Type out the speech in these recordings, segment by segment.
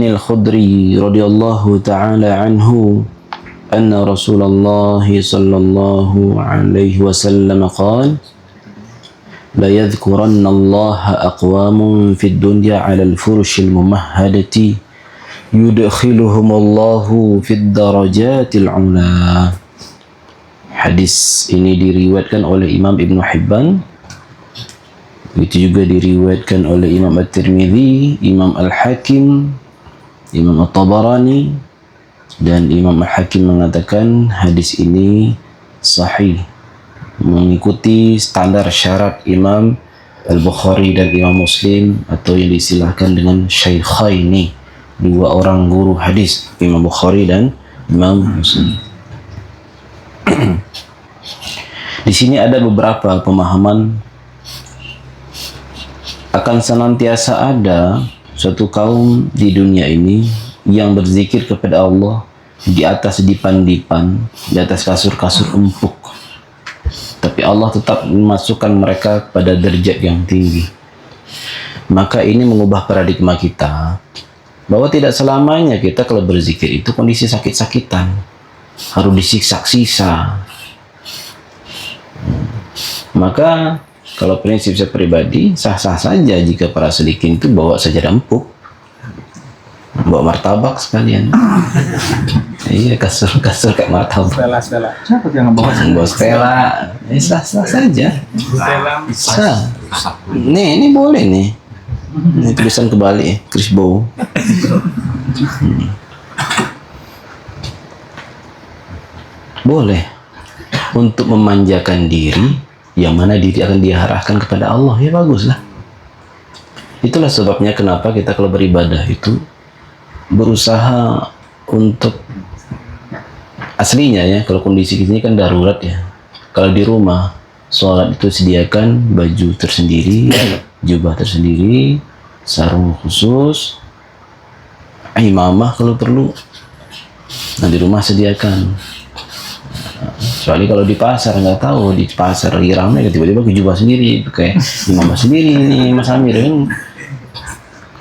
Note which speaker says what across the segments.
Speaker 1: Al-Khudri radhiyallahu ta'ala anhu anna Rasulullah sallallahu alaihi wasallam qala la yadhkuranna Allah aqwamun fid dunya 'ala al-furush al-mumahhadati yudkhiluhum Allahu fid darajatil 'ula. Hadis ini diriwayatkan oleh Imam Ibnu Hibban, itu juga diriwayatkan oleh Imam At-Tirmidzi, Imam Al-Hakim, Imam At-Tabarani, dan Imam Al-Hakim mengatakan hadis ini sahih, mengikuti standar syarat Imam Al-Bukhari dan Imam Muslim, atau yang diistilahkan dengan Syaikhaini, dua orang guru hadis, Imam Bukhari dan Imam Muslim. Di sini ada beberapa pemahaman akan senantiasa ada suatu kaum di dunia ini yang berzikir kepada Allah di atas dipan-dipan, di atas kasur-kasur empuk, tapi Allah tetap memasukkan mereka pada derajat yang tinggi. Maka ini mengubah paradigma kita bahwa tidak selamanya kita kalau berzikir itu kondisi sakit-sakitan, harus disiksa-siksa. Maka kalau prinsip saya pribadi, sah-sah saja jika para sedikin itu bawa sajadah empuk, bawa martabak sekalian. Iya, kasur kayak martabak.
Speaker 2: Stella. Siapa yang bawa?
Speaker 1: Bawa stella, sah-sah saja. Sah. Ini boleh nih. Ini tulisan kebalik, Chris Bow. Boleh untuk memanjakan diri, yang mana diri akan diarahkan kepada Allah, ya baguslah. Itulah sebabnya kenapa kita kalau beribadah itu berusaha untuk aslinya ya, kalau kondisi ini kan darurat ya. Kalau di rumah sholat itu sediakan baju tersendiri, jubah tersendiri, sarung khusus, imamah kalau perlu. Nah di rumah sediakan. Kecuali kalau di pasar, nggak tahu di pasar lagi ramai, tiba-tiba ke jubah sendiri, pakai imamah sendiri nih Mas Amir kan.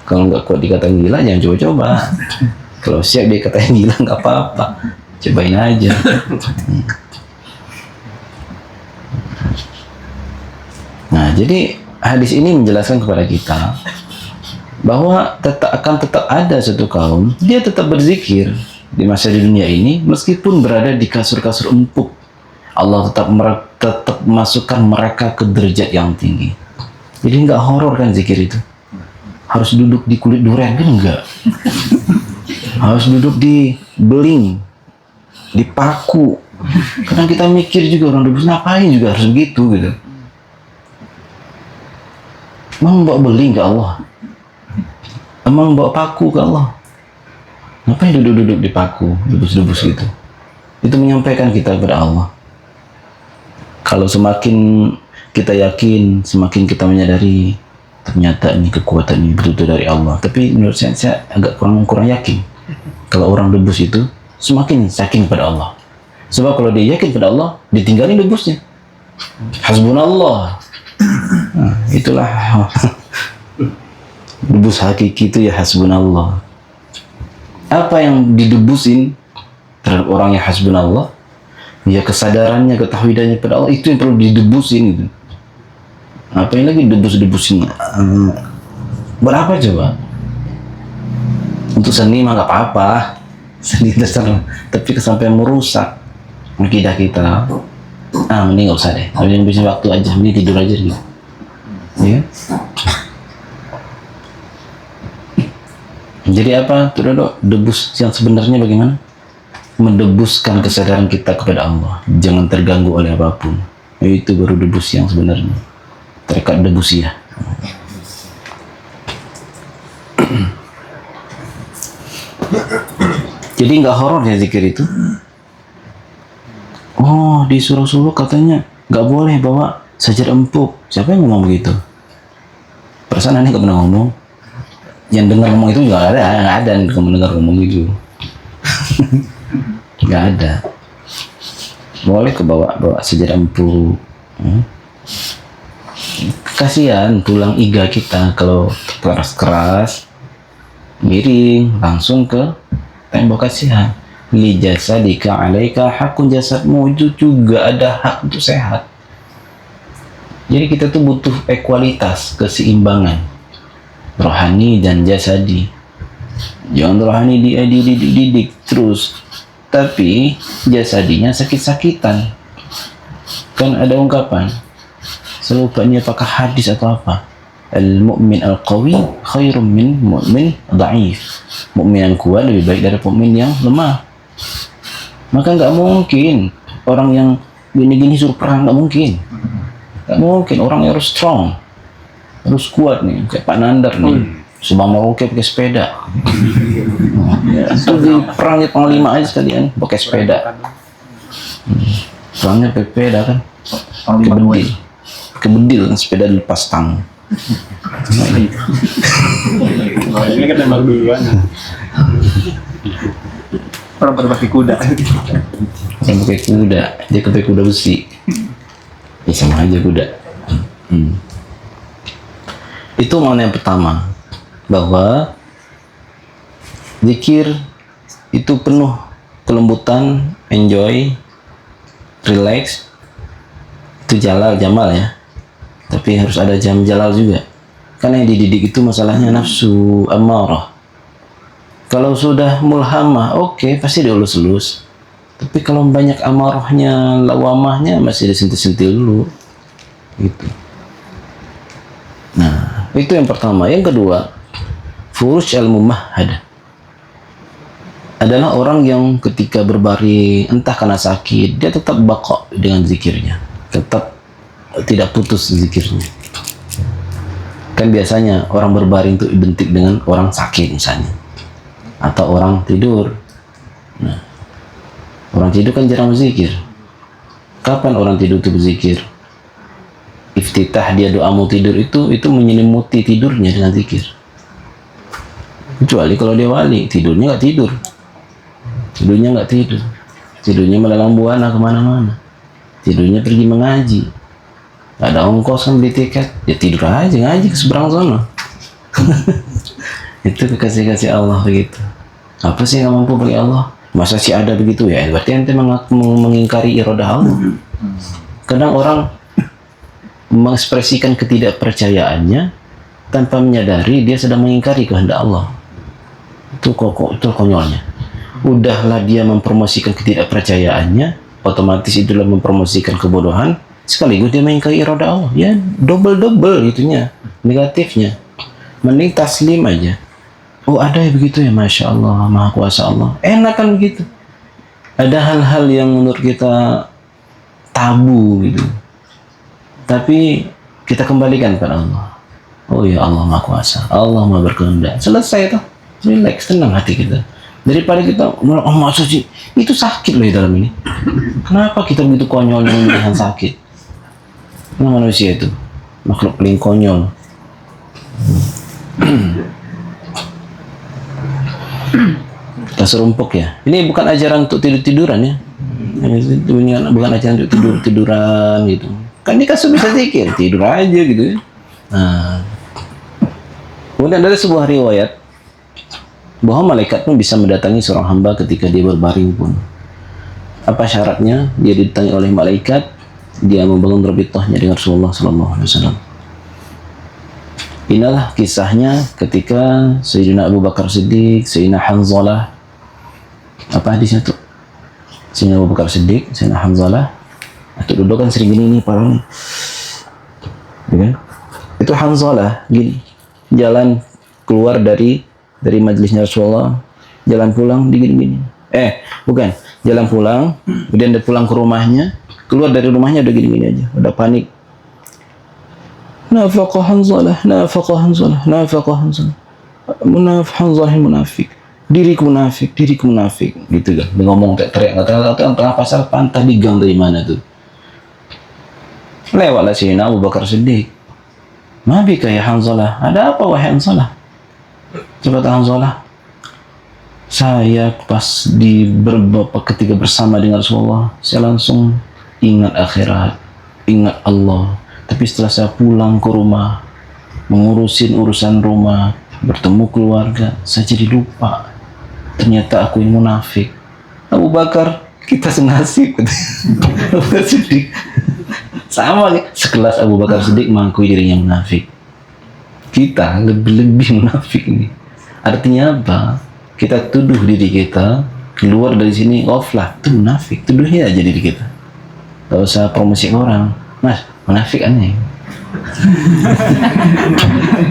Speaker 1: Kalau nggak kuat dikatain gila, jangan coba-coba. Kalau siap dikatain gila nggak apa-apa, cobain aja. Nah, jadi hadis ini menjelaskan kepada kita bahwa tetap ada satu kaum, dia tetap berzikir di masa di dunia ini meskipun berada di kasur-kasur empuk. Allah tetap masukkan mereka ke derajat yang tinggi. Jadi nggak horor kan zikir itu? Harus duduk di kulit durian kan enggak? Harus duduk di beling, di paku. Kadang kita mikir juga orang duduk ngapain juga harus begitu gitu. Emang bawa beling ke Allah? Emang bawa paku ke Allah? Ngapain duduk-duduk di paku, debus-debus gitu? Itu menyampaikan kita kepada Allah. Kalau semakin kita yakin, semakin kita menyadari ternyata ini kekuatan ini betul-betul dari Allah. Tapi menurut saya agak kurang yakin. Kalau orang debus itu semakin yakin pada Allah. Sebab kalau dia yakin pada Allah, ditinggalin debusnya. Hasbunallah. Nah, itulah debus hakiki itu ya hasbunallah. Apa yang didebusin terhadap orang yang hasbunallah, ya kesadarannya, ketahuidannya pada Allah, itu yang perlu didebusin gitu. Apa yang lagi debus-debusin? Berapa coba? Untuk seni mah nggak apa-apa, seni terserah. Tapi kesampaian merusak akidah kita, mending nggak usah deh. Mending bisa waktu aja, mending tidur aja gitu. Ya. Jadi apa? Tuh debus yang sebenarnya bagaimana? Mendebuskan kesadaran kita kepada Allah, jangan terganggu oleh apapun. Itu baru debus yang sebenarnya. Terikat debus ya. Jadi nggak horor ya zikir itu. Oh, disuruh-suruh katanya nggak boleh bawa sajadah empuk. Siapa yang ngomong begitu? Perasaan aneh nggak pernah ngomong. Yang dengar ngomong itu nggak ada yang mendengar ngomong itu. Nggak ada. Boleh bawa sajadah empuk. Kasihan tulang iga kita kalau keras-keras, miring langsung ke tembok kasihan. Li jasadika alaika hakun, jasadmu itu juga ada hak untuk sehat. Jadi kita tuh butuh ekualitas, keseimbangan rohani dan jasadi. Jangan rohani dididik terus, tapi jasadinya sakit-sakitan. Kan ada ungkapan, saya lupa ini apakah hadis atau apa, al-mu'min al-qawi khairun min mu'min dha'if. Mukmin yang kuat lebih baik dari mukmin yang lemah. Maka nggak mungkin orang yang gini-gini suruh perang, nggak mungkin. Nggak mungkin, orang yang harus strong, harus kuat nih, kayak Pak Nandar nih. Subang Merauke pakai sepeda. Itu di perangnya panglima aja sekalian pakai sepeda. Perangnya pakai sepeda kan. Kebedil kan, sepeda dilepas tang.
Speaker 2: Ini kan tembak duluan. Orang pada pakai kuda.
Speaker 1: Orang pakai kuda, dia pakai kuda besi. Ya sama aja kuda. Itu makna yang pertama, bahwa zikir itu penuh kelembutan, enjoy, relax. Itu jamal ya. Tapi harus ada jalal juga. Karena yang dididik itu masalahnya nafsu amarah. Kalau sudah mulhamah, oke, pasti dielus-elus. Tapi kalau banyak amarahnya, lawamahnya, masih disentil-sentil dulu. Gitu. Nah, itu yang pertama. Yang kedua, furuj al-mumahhad adalah orang yang ketika berbaring, entah karena sakit, dia tetap baqa dengan zikirnya. Tetap tidak putus zikirnya. Kan biasanya orang berbaring itu identik dengan orang sakit misalnya, atau orang tidur. Nah, orang tidur kan jarang berzikir. Kapan orang tidur itu berzikir? Iftitah dia doa mau tidur itu menyelimuti tidurnya dengan zikir. Kecuali kalau dia wali, tidurnya nggak tidur. Tidurnya melalang buana kemana-mana. Tidurnya pergi mengaji. Ada ongkos kan beli tiket, ya tidur aja ngaji ke seberang sana. Itu kekasih-kasih Allah begitu. Apa sih yang mampu bagi Allah? Masa sih ada begitu ya? Berarti ente mengingkari iradah Allah. Kadang orang mengekspresikan ketidakpercayaannya tanpa menyadari dia sedang mengingkari kehendak Allah. Itu konyolnya. Udahlah dia mempromosikan ketidakpercayaannya, otomatis itulah mempromosikan kebodohan. Sekaligus dia mengingkari iradah Allah, ya double itunya, negatifnya. Mending taslim aja. Oh ada ya begitu ya, Masya Allah, Maha Kuasa Allah. Enak kan begitu. Ada hal-hal yang menurut kita tabu gitu, tapi kita kembalikan kepada Allah. Oh ya Allah Maha Kuasa, Allah Maha berkehendak. Selesai tuh, relax, tenang hati kita. Daripada kita, oh masa sih, itu sakit loh di dalam ini. Kenapa kita begitu konyol dengan sakit? Nah, manusia itu makhluk paling konyol. Kita serumpuk ya. Ini bukan ajaran untuk tidur-tiduran ya. Ini bukan ajaran untuk tidur-tiduran gitu. Kan ini kasus bisa zikir, tidur aja gitu ya. Nah. Kemudian ada sebuah riwayat bahwa malaikat pun bisa mendatangi seorang hamba ketika dia berbaring pun. Apa syaratnya? Dia didatangi oleh malaikat, dia membangun rabitahnya dengan Rasulullah SAW. Inilah kisahnya ketika Sayyidina Abu Bakar Siddiq, Sayyidina Hanzalah. Apa hadisnya tuh? Sayyidina Abu Bakar Siddiq, Sayyidina Hanzalah. Atau duduk kan sering gini nih parang. Ya kan? Itu Hanzalah gini. Jalan keluar dari majelisnya Rasulullah, jalan pulang digini-gini. Bukan. Jalan pulang, kemudian dia pulang ke rumahnya, keluar dari rumahnya udah gini-gini aja, udah panik. Nafaqah Hanzalah, munafik. Diriku munafik, gitu kan. Dia ngomong teriak, tengah pasar pantah di gang dari mana tuh. Lewatlah Sayyidina Abu Bakar Siddiq. Mabika ya Hanzalah, ada apa wahai Hanzalah? Coba Hanzalah. Saya pas ketika bersama dengan Rasulullah, saya langsung ingat akhirat, ingat Allah. Tapi setelah saya pulang ke rumah, mengurusin urusan rumah, bertemu keluarga, saya jadi lupa. Ternyata aku ini munafik. Abu Bakar, kita senasib. Abu Bakar Siddiq. Sama sekelas Abu Bakar Siddiq mengakui dirinya munafik. Kita lebih munafik ini. Artinya apa? Kita tuduh diri kita, keluar dari sini ghaflah, itu munafik. Tuduhnya aja diri kita. Gak usah promosi orang. Mas, munafik aneh.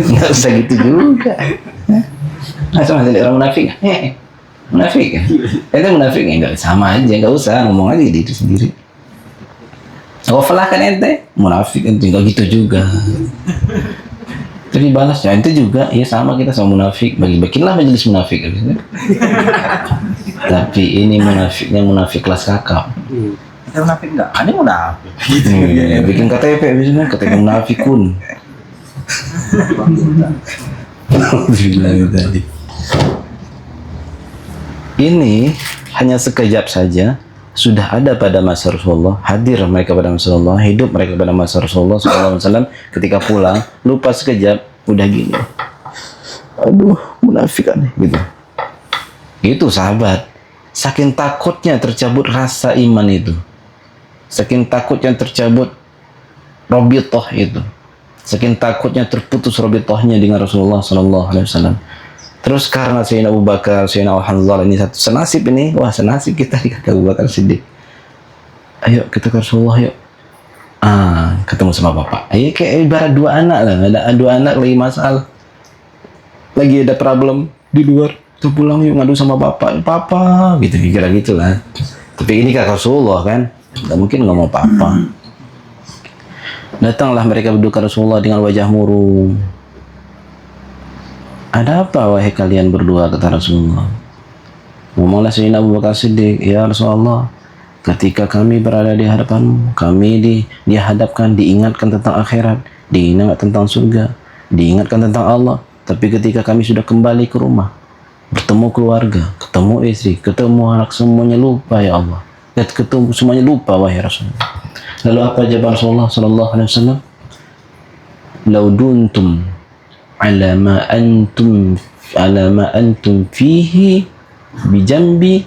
Speaker 1: Gak usah gitu juga. Masa jadi orang munafik? Munafik kan? Itu munafik enggak sama aja, enggak usah ngomong aja diri sendiri. Ghaflah kan ente, munafik ente enggak gitu juga. Tapi balas ya ente juga, ya sama kita sama munafik, bagi-bagilah majelis munafik gitu. Tapi ini munafiknya munafik kelas kakap.
Speaker 2: Kita munafik enggak? Ada munafik.
Speaker 1: Bikin KTP biasanya KTP munafikun. Tadi. Ini hanya sekejap saja, sudah ada pada masa Rasulullah, hadir mereka pada masa Rasulullah, hidup mereka pada masa Rasulullah SAW. Ketika pulang, lupa sekejap, udah gini. Aduh, munafik aneh gitu. Itu sahabat, saking takutnya tercabut rasa iman itu, saking takutnya tercabut robitoh itu, saking takutnya terputus robitohnya dengan Rasulullah SAW. Terus karena Sayyidina Abu Bakar, Sayyidina Al-Hanzal ini satu senasib ini, wah senasib kita dikata Abu Bakar Siddiq. Ayo kita ke Rasulullah yuk. Ketemu sama bapak. Ayo kayak ibarat dua anak lah, ada dua anak lagi masalah, lagi ada problem di luar, tuh pulang yuk ngadu sama bapak, papa gitu kira gitulah. Tapi ini kan Rasulullah kan, nggak mungkin nggak mau papa. Datanglah mereka berdua ke Rasulullah dengan wajah murung. Ada apa wahai kalian berdua, kata Rasulullah. Ngomonglah Sayyidina Abu Bakar Siddiq, ya Rasulullah, ketika kami berada di hadapanmu, kami dihadapkan, diingatkan tentang akhirat, diingatkan tentang surga, diingatkan tentang Allah. Tapi ketika kami sudah kembali ke rumah, bertemu keluarga, ketemu istri, ketemu anak, semuanya lupa ya Allah. Ketemu semuanya lupa wahai Rasulullah. Lalu apa jawaban Rasulullah sallallahu alaihi wasallam? Lau duntum ala ma antum fihi bijambi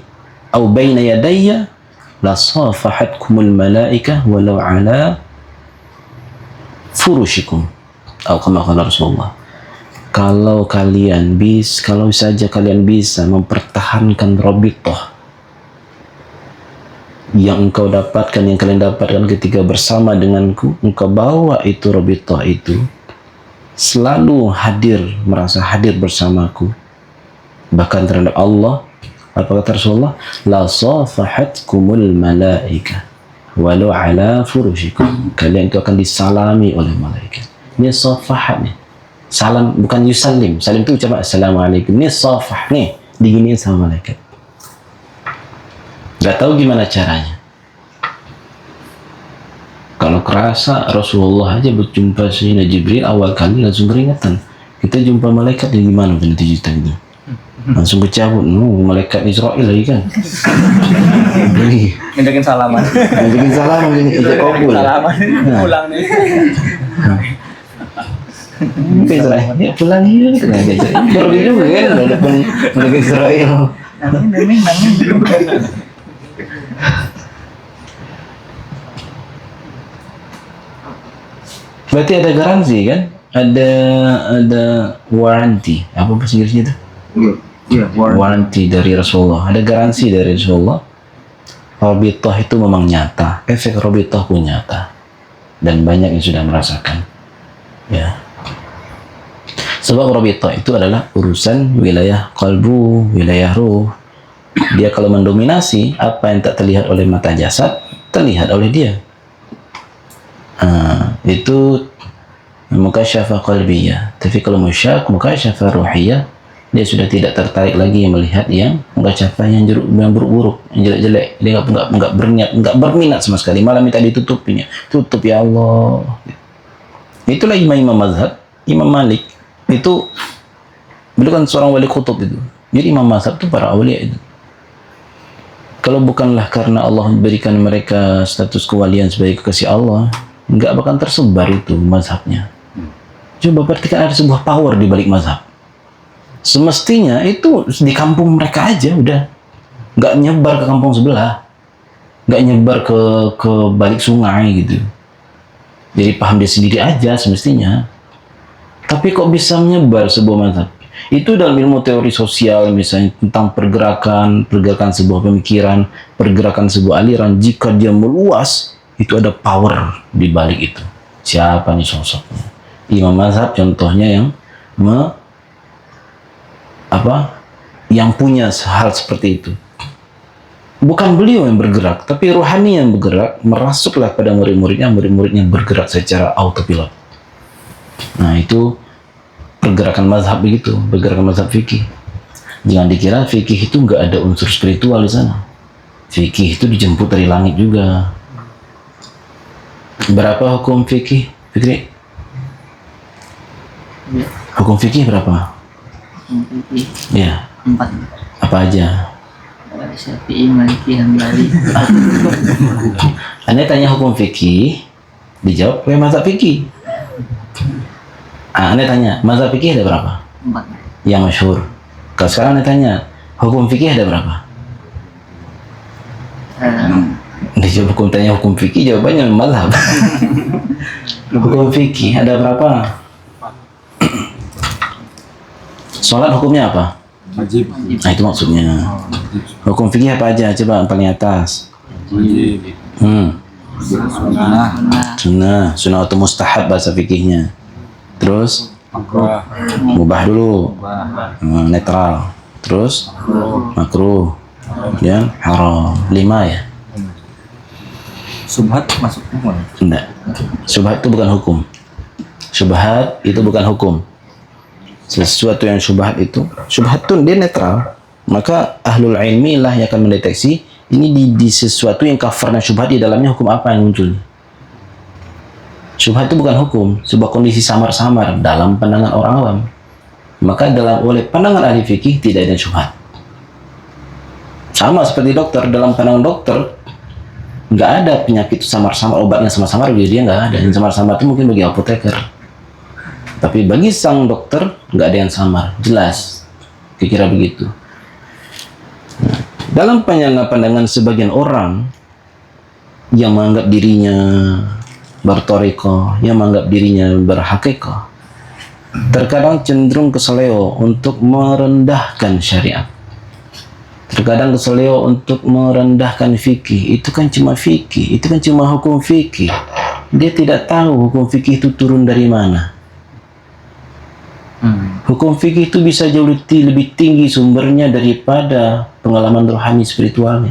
Speaker 1: atau baina yadayya la safahatkumul malaikah walau ala furushikum atau kama qala Rasulullah. Kalau saja kalian bisa mempertahankan rabithah yang engkau dapatkan, yang kalian dapatkan ketika bersama denganku, engkau bawa itu rabithah itu, selalu hadir, merasa hadir bersamaku, bahkan terhadap Allah. Apa kata Rasulullah? La safahatkumul malaika walau ala furushikum. Kalian itu akan disalami oleh malaikat. Ini safahat nih, salam bukan yusallim. Salim itu ucapan assalamualaikum. Ini safah nih, diginiin sama malaikat. Gak tahu gimana caranya. Kalau kerasa Rasulullah aja berjumpa Sayyidina Jibril awal kali langsung beringatan. Kita jumpa malaikat di gimana nanti kita gitu. Langsung bercabut, malaikat Israel lagi kan.
Speaker 2: Mindakin salaman.
Speaker 1: Mindakin salaman ini ijab kabul.
Speaker 2: Salaman. Pulang nih.
Speaker 1: Israel, ya pulang ya kita ngajak. Baru dia juga kan ada pun mindakin Israel.
Speaker 2: Amin.
Speaker 1: Berarti ada garansi kan? Ada warranty. Apa bahasa Inggrisnya itu?
Speaker 2: Iya,
Speaker 1: warranty dari Rasulullah. Ada garansi dari Rasulullah. Rabithah itu memang nyata. Efek rabithah pun nyata. Dan banyak yang sudah merasakan. Ya. Sebab rabithah itu adalah urusan wilayah qalbu, wilayah ruh. Dia kalau mendominasi, apa yang tak terlihat oleh mata jasad, terlihat oleh dia. Itu mukasyafah qalbiyah. Tapi kalau mukasyafah ruhiyah, dia sudah tidak tertarik lagi melihat yang mukasyafah yang buruk-buruk, yang jelek-jelek. Dia nggak berminat sama sekali. Malah minta ditutupinya. Tutup ya Allah. Itulah imam mazhab, Imam Malik. Itu beliau kan seorang wali kutub itu. Jadi imam mazhab itu para awliya itu. Kalau bukanlah karena Allah berikan mereka status kewalian sebagai kekasih Allah, nggak bakal tersebar itu mazhabnya. Coba perhatikan, ada sebuah power di balik mazhab. Semestinya itu di kampung mereka aja udah, nggak nyebar ke kampung sebelah, nggak nyebar ke balik sungai gitu. Jadi paham dia sendiri aja semestinya. Tapi kok bisa menyebar sebuah mazhab? Itu dalam ilmu teori sosial misalnya tentang pergerakan sebuah pemikiran, pergerakan sebuah aliran. Jika dia meluas, itu ada power di balik itu. Siapa nih sosoknya? Imam mazhab contohnya yang yang punya hal seperti itu. Bukan beliau yang bergerak, tapi rohani yang bergerak, merasuklah pada murid-muridnya bergerak secara autopilot. Nah, itu pergerakan mazhab begitu, pergerakan mazhab fikih. Jangan dikira fikih itu nggak ada unsur spiritual di sana. Fikih itu dijemput dari langit juga. Berapa hukum fikih, Fikri? Hukum fikih berapa? Ya.
Speaker 3: 4.
Speaker 1: Apa aja?
Speaker 3: Syafi'i, Maliki, Hambali.
Speaker 1: Anda tanya hukum fikih, dijawab oleh mazhab fikih. Anda tanya, mazhab fikih ada berapa?
Speaker 3: 4.
Speaker 1: Yang masyhur. Kalau sekarang Anda tanya, hukum fikih ada berapa? Dijawab hukum fikih, jawabannya mazhab. Hukum fikih ada berapa? Sholat hukumnya apa?
Speaker 2: Wajib.
Speaker 1: Nah, itu maksudnya. Hukum fikih apa aja? Coba paling atas.
Speaker 2: Wajib.
Speaker 1: Sunnah atau mustahab bahasa fikihnya. Terus
Speaker 2: Makruh.
Speaker 1: mubah dulu. Netral. Terus makruh. Kemudian haram. 5 ya?
Speaker 2: Subhat masuk hukum.
Speaker 1: Enggak. Syubhat itu bukan hukum. Syubhat itu bukan hukum. Sesuatu yang syubhat itu dia netral. Maka ahlul ilmi lah yang akan mendeteksi ini di sesuatu yang kafar dan syubhat di dalamnya hukum apa yang muncul. Syubhat itu bukan hukum, sebuah kondisi samar-samar dalam pandangan orang awam. Maka oleh pandangan ahli fikih tidak ada syubhat. Sama seperti dokter, dalam pandangan dokter nggak ada penyakit samar-samar, obatnya samar-samar, bagi dia nggak ada. Yang samar-samar itu mungkin bagi apoteker. Tapi bagi sang dokter nggak ada yang samar, jelas. Kira-kira begitu. Nah, dalam pandangan sebagian orang yang menganggap dirinya bertoriko, yang menganggap dirinya berhakikat, terkadang cenderung keseleo untuk merendahkan syariat. Terkadang keseleo untuk merendahkan fikih. Itu kan cuma fikih, itu kan cuma hukum fikih. Dia tidak tahu hukum fikih itu turun dari mana. Hukum fikih itu bisa jauh lebih tinggi sumbernya daripada pengalaman rohani spiritualnya.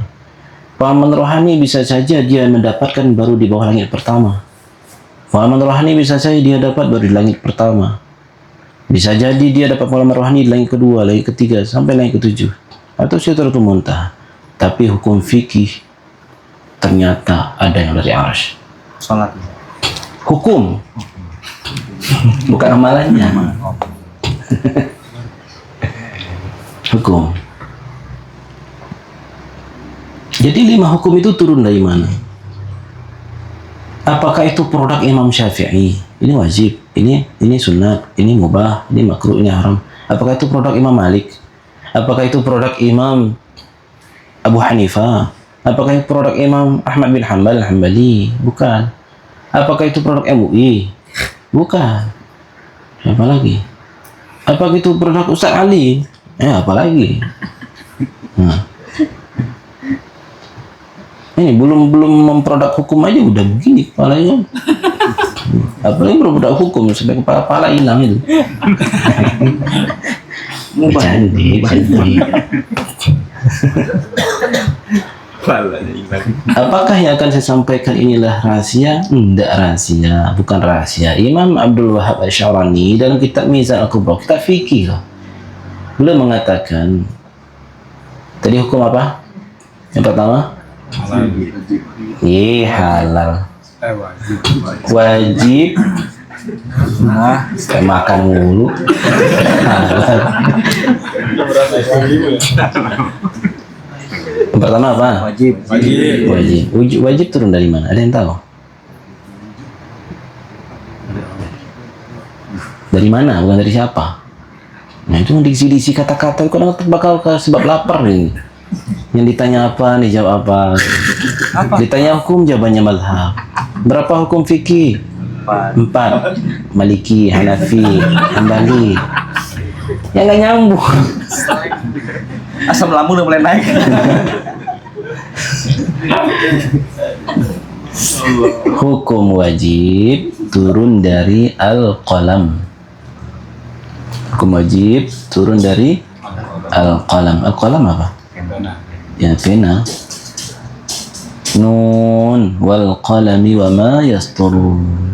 Speaker 1: Pengalaman rohani bisa saja dia mendapatkan baru di bawah langit pertama. Pengalaman rohani bisa saja dia dapat baru di langit pertama. Bisa jadi dia dapat pengalaman rohani di langit kedua, langit ketiga, sampai langit ketujuh. Atau Sidratul Muntaha. Tapi hukum fikih ternyata ada yang dari arsy.
Speaker 2: Salat.
Speaker 1: Hukum. Bukan amalannya. Hukum. Jadi 5 hukum itu turun dari mana? Apakah itu produk Imam Syafi'i? Ini wajib, ini sunat, ini mubah, ini makruh, ini haram. Apakah itu produk Imam Malik? Apakah itu produk Imam Abu Hanifah? Apakah itu produk Imam Ahmad bin Hambali? Bukan. Apakah itu produk MUI? Bukan. Siapa lagi? Apakah itu produk Ustaz Ali? Apa lagi? Nah. Ini belum memproduk hukum aja udah begini kepalanya. Apalagi produk hukum sampai kepala hilang itu. Bercanda. Apakah yang akan saya sampaikan inilah rahasia? Tidak rahasia, bukan rahasia. Imam Abdul Wahab Asy-Syarani dalam kitab Mizan Al-Kubra, kitab fikih loh, beliau mengatakan tadi hukum apa? Yang pertama? Halal. Wajib. Makan mulu. Halal. Yang pertama apa? Wajib turun dari mana? Ada yang tahu? Dari mana? Bukan dari siapa? Nah itu diksi-diksi kata-kata kadang bakal ke sebab lapar nih. Yang ditanya apa, dijawab apa. Ditanya hukum, jawabannya mazhab. Berapa hukum fikih? 4. Maliki, Hanafi, Hambali. Ya nggak nyambung.
Speaker 2: Asam lambung udah mulai naik.
Speaker 1: Hukum wajib turun dari al-qalam. Hukum wajib turun dari al-qalam. Al-qalam apa? Ya pena. Nun wal qalami wa ma yasturun.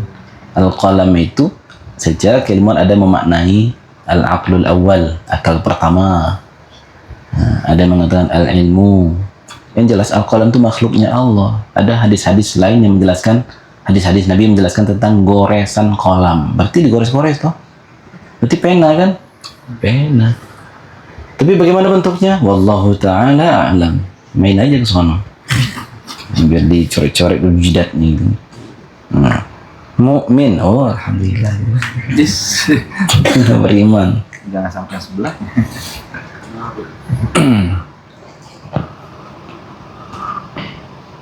Speaker 1: Al-qalam itu secara keilmuan ada memaknai al-aqlul awal, akal pertama. Nah, ada yang mengatakan al-ilmu. Yang jelas al-qalam itu makhluknya Allah. Ada hadis-hadis lain yang menjelaskan, hadis-hadis Nabi menjelaskan tentang goresan kolam. Berarti digores-gores toh? Berarti pena kan? Pena. Tapi bagaimana bentuknya? Wallahu ta'ala a'lam. Main aja ke sana. Biar dicorek-corek dulu jidatnya gitu. Nah. Mukmin. Oh, alhamdulillah.
Speaker 2: Yes.
Speaker 1: Beriman.
Speaker 2: Jangan sampai yang sebelah.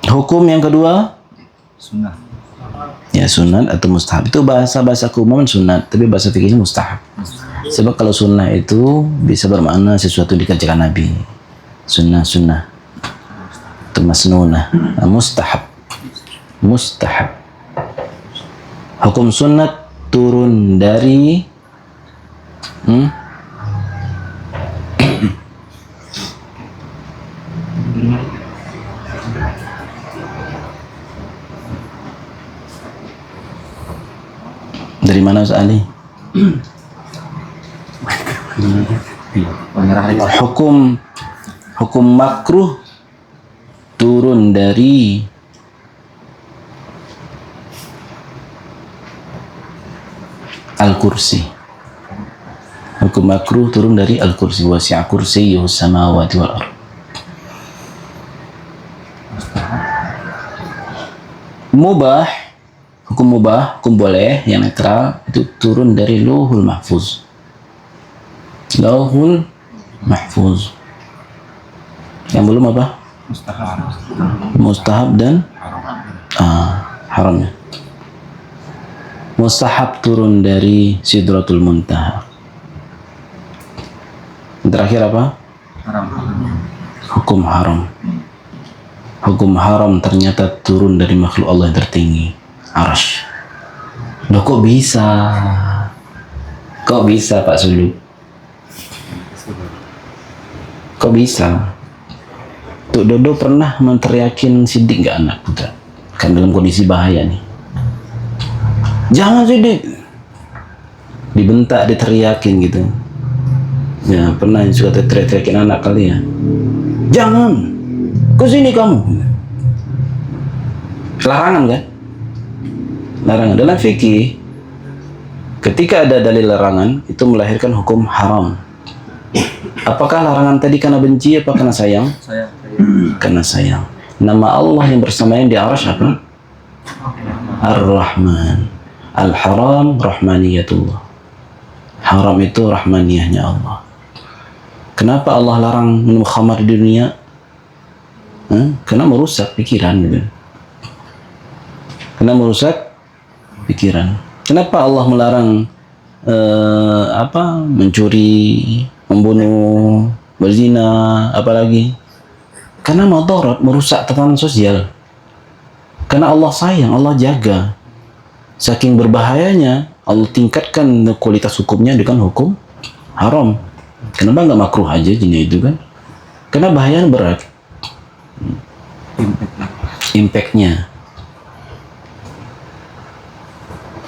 Speaker 1: Hukum yang kedua,
Speaker 2: Sunnah.
Speaker 1: ya sunat atau mustahab. Itu bahasa keumuman sunat, tapi bahasa fikihnya mustahab. Sebab kalau sunnah itu bisa bermakna sesuatu yang dikerjakan Nabi. Sunnah itu masnunah. Mustahab. Hukum sunat turun dari dari mana Ustaz Ali? Hukum makruh turun dari Al-Kursi. Hukum makruh turun dari Al-Kursi. Wasi'a kursiyyuhu samawati wal ardh. Mubah, hukum boleh yang netral itu turun dari Lauhul Mahfuz. Lauhul Mahfuz. Yang belum apa? Mustahab dan haramnya. Mustahab turun dari Sidratul Muntaha. Terakhir apa?
Speaker 2: Haram.
Speaker 1: Hukum haram. Hukum haram ternyata turun dari makhluk Allah yang tertinggi, Arsy. Loh kok bisa? Kok bisa Pak Sulu? Kok bisa? Tuk Dodo pernah menteriakin Sidik nggak anak putra? Kan dalam kondisi bahaya nih. Jangan Sidik. Dibentak, diteriakin gitu. Ya pernah juga teriakin anak kali ya. Jangan. Kesini kamu. Larangan kan? Larangan. Dalam fikih, ketika ada dalil larangan, itu melahirkan hukum haram. Apakah larangan tadi karena benci apa karena sayang?
Speaker 2: Saya.
Speaker 1: Karena sayang. Nama Allah yang bersamaan di Arsy apa? Ar-Rahman. Al-Haram rahmaniyatullah. Haram itu rahmaniyahnya Allah. Kenapa Allah larang minum khamar di dunia? Karena merusak pikiran gitu. Karena merusak pikiran. Kenapa Allah melarang mencuri, membunuh, berzina, apalagi? Karena madarat, merusak tatanan sosial. Karena Allah sayang, Allah jaga. Saking berbahayanya, Allah tingkatkan kualitas hukumnya dengan hukum haram. Kenapa nggak makruh aja jenis itu kan? Karena bahayanya berat. Impactnya.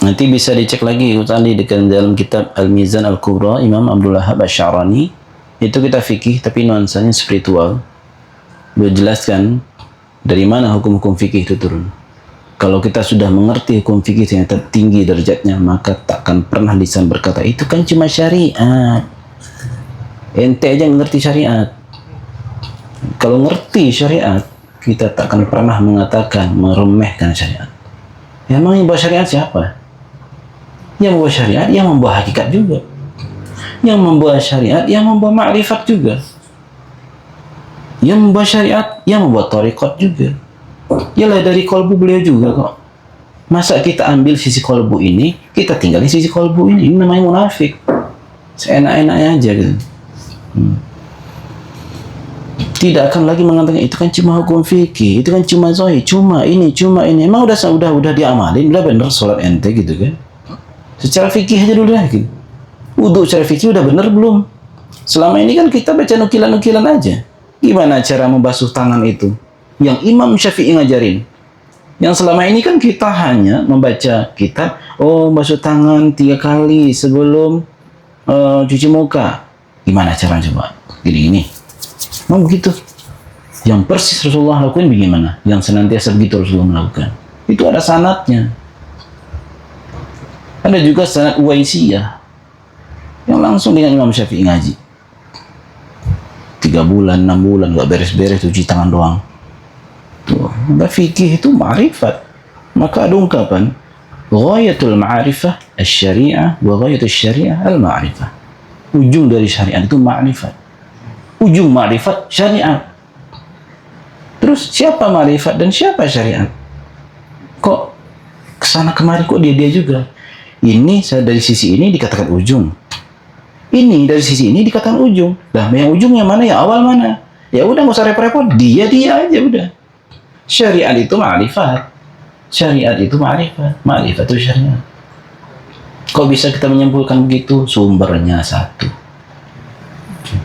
Speaker 1: Nanti bisa dicek lagi tadi dalam kitab Al-Mizan Al-Kubra Imam Abdul Wahhab Asy-Sya'rani. Itu kita fikih tapi nuansanya spiritual. Beliau jelaskan dari mana hukum-hukum fikih itu turun. Kalau kita sudah mengerti hukum fikih ternyata tinggi derajatnya, maka takkan pernah lisan berkata itu kan cuma syariat. Ente aja ngerti syariat. Kalau ngerti syariat, kita takkan pernah mengatakan meremehkan syariat. Emang yang membawa syariat siapa? Yang membawa syariat, yang membawa hakikat juga. Yang membawa syariat, yang membawa ma'rifat juga. Yang membawa syariat, yang membawa thariqat juga. Yalah dari kolbu beliau juga kok. Masa kita ambil sisi kolbu ini, kita tinggalin sisi kolbu ini. Ini namanya munafik. Seenak-enaknya aja gitu. Tidak akan lagi mengatakan itu kan cuma hukum fikih, itu kan cuma zahir, cuma ini. Emang udah diamalin, udah bener sholat ente gitu kan? Secara fikih aja dulu gitu. Wudu secara fikih udah bener belum? Selama ini kan kita baca nukilan-nukilan aja. Gimana cara membasuh tangan itu? Yang Imam Syafi'i ngajarin. Yang selama ini kan kita hanya membaca kitab, basuh tangan 3 kali sebelum cuci muka. Gimana cara coba? Gini. Mau begitu. Yang persis Rasulullah lakukan bagaimana? Yang senantiasa begitu Rasulullah melakukan. Itu ada sanadnya. Ada juga sanad Uwaisiyah yang langsung dengan Imam Syafi'i ngaji. 3 bulan, 6 bulan gak beres-beres cuci tangan doang. Tuh, fikih itu ma'rifat. Maka ada ungkapan ghayatul ma'rifah asy-syari'ah wa ghayatul syari'ah al-ma'rifah. Ujung dari syariat itu ma'rifat. Ujung ma'rifat syariat. Terus siapa ma'rifat dan siapa syariat? Kok kesana kemari kok dia juga? Ini dari sisi ini dikatakan ujung. Ini dari sisi ini dikatakan ujung. Lah yang ujung yang mana, yang awal mana? Ya udah nggak usah repot-repot, dia aja udah. Syariat itu ma'rifat. Syariat itu ma'rifat. Ma'rifat itu syariat. Kok bisa kita menyimpulkan begitu? Sumbernya satu.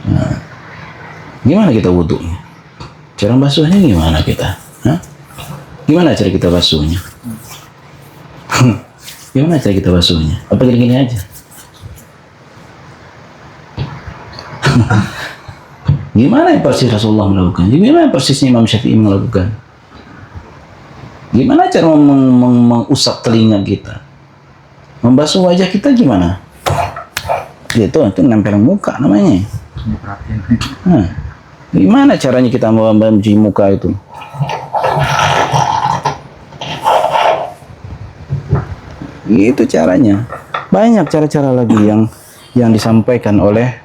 Speaker 1: Nah, gimana kita wudunya? Cara basuhnya gimana kita? Hah? Gimana cara kita basuhnya? Gimana cara kita basuhnya? Apa gini-gini aja? Gimana yang persis Rasulullah melakukan? Gimana yang persisnya Imam Syafi'i melakukan? Gimana cara mengusap telinga kita? Membasuh wajah kita gimana? Itu nempel muka namanya. Nah, gimana caranya kita mencuci muka itu? Itu caranya. Banyak cara-cara lagi yang disampaikan oleh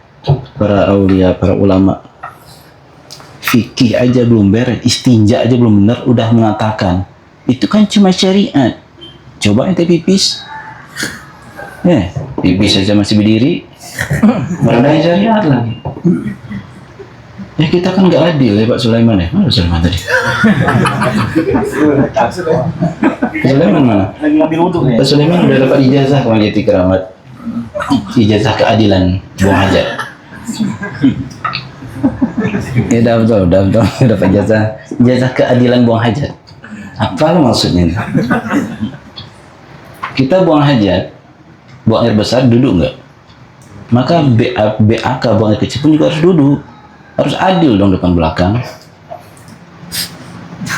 Speaker 1: para aulia, para ulama. Fikih aja belum beres, istinja aja belum benar, udah mengatakan itu kan cuma syariat. Coba ente pipis, pipis aja masih berdiri, merendahin syariat lagi. Ya kita kan nggak adil ya Pak Sulaiman ya. Mana Sulaiman tadi? Sulaiman mana?
Speaker 2: Lagi ngambil wudhu ya.
Speaker 1: Pak Sulaiman udah dapat ijazah kemarin di Keramat. Ijazah keadilan buang hajat. Ya udah dapat ijazah keadilan buang hajat. Apa maksudnya? Kita buang hajat, buang air besar duduk nggak? Maka BAK buang air kecil pun juga harus duduk. Harus adil dong depan belakang.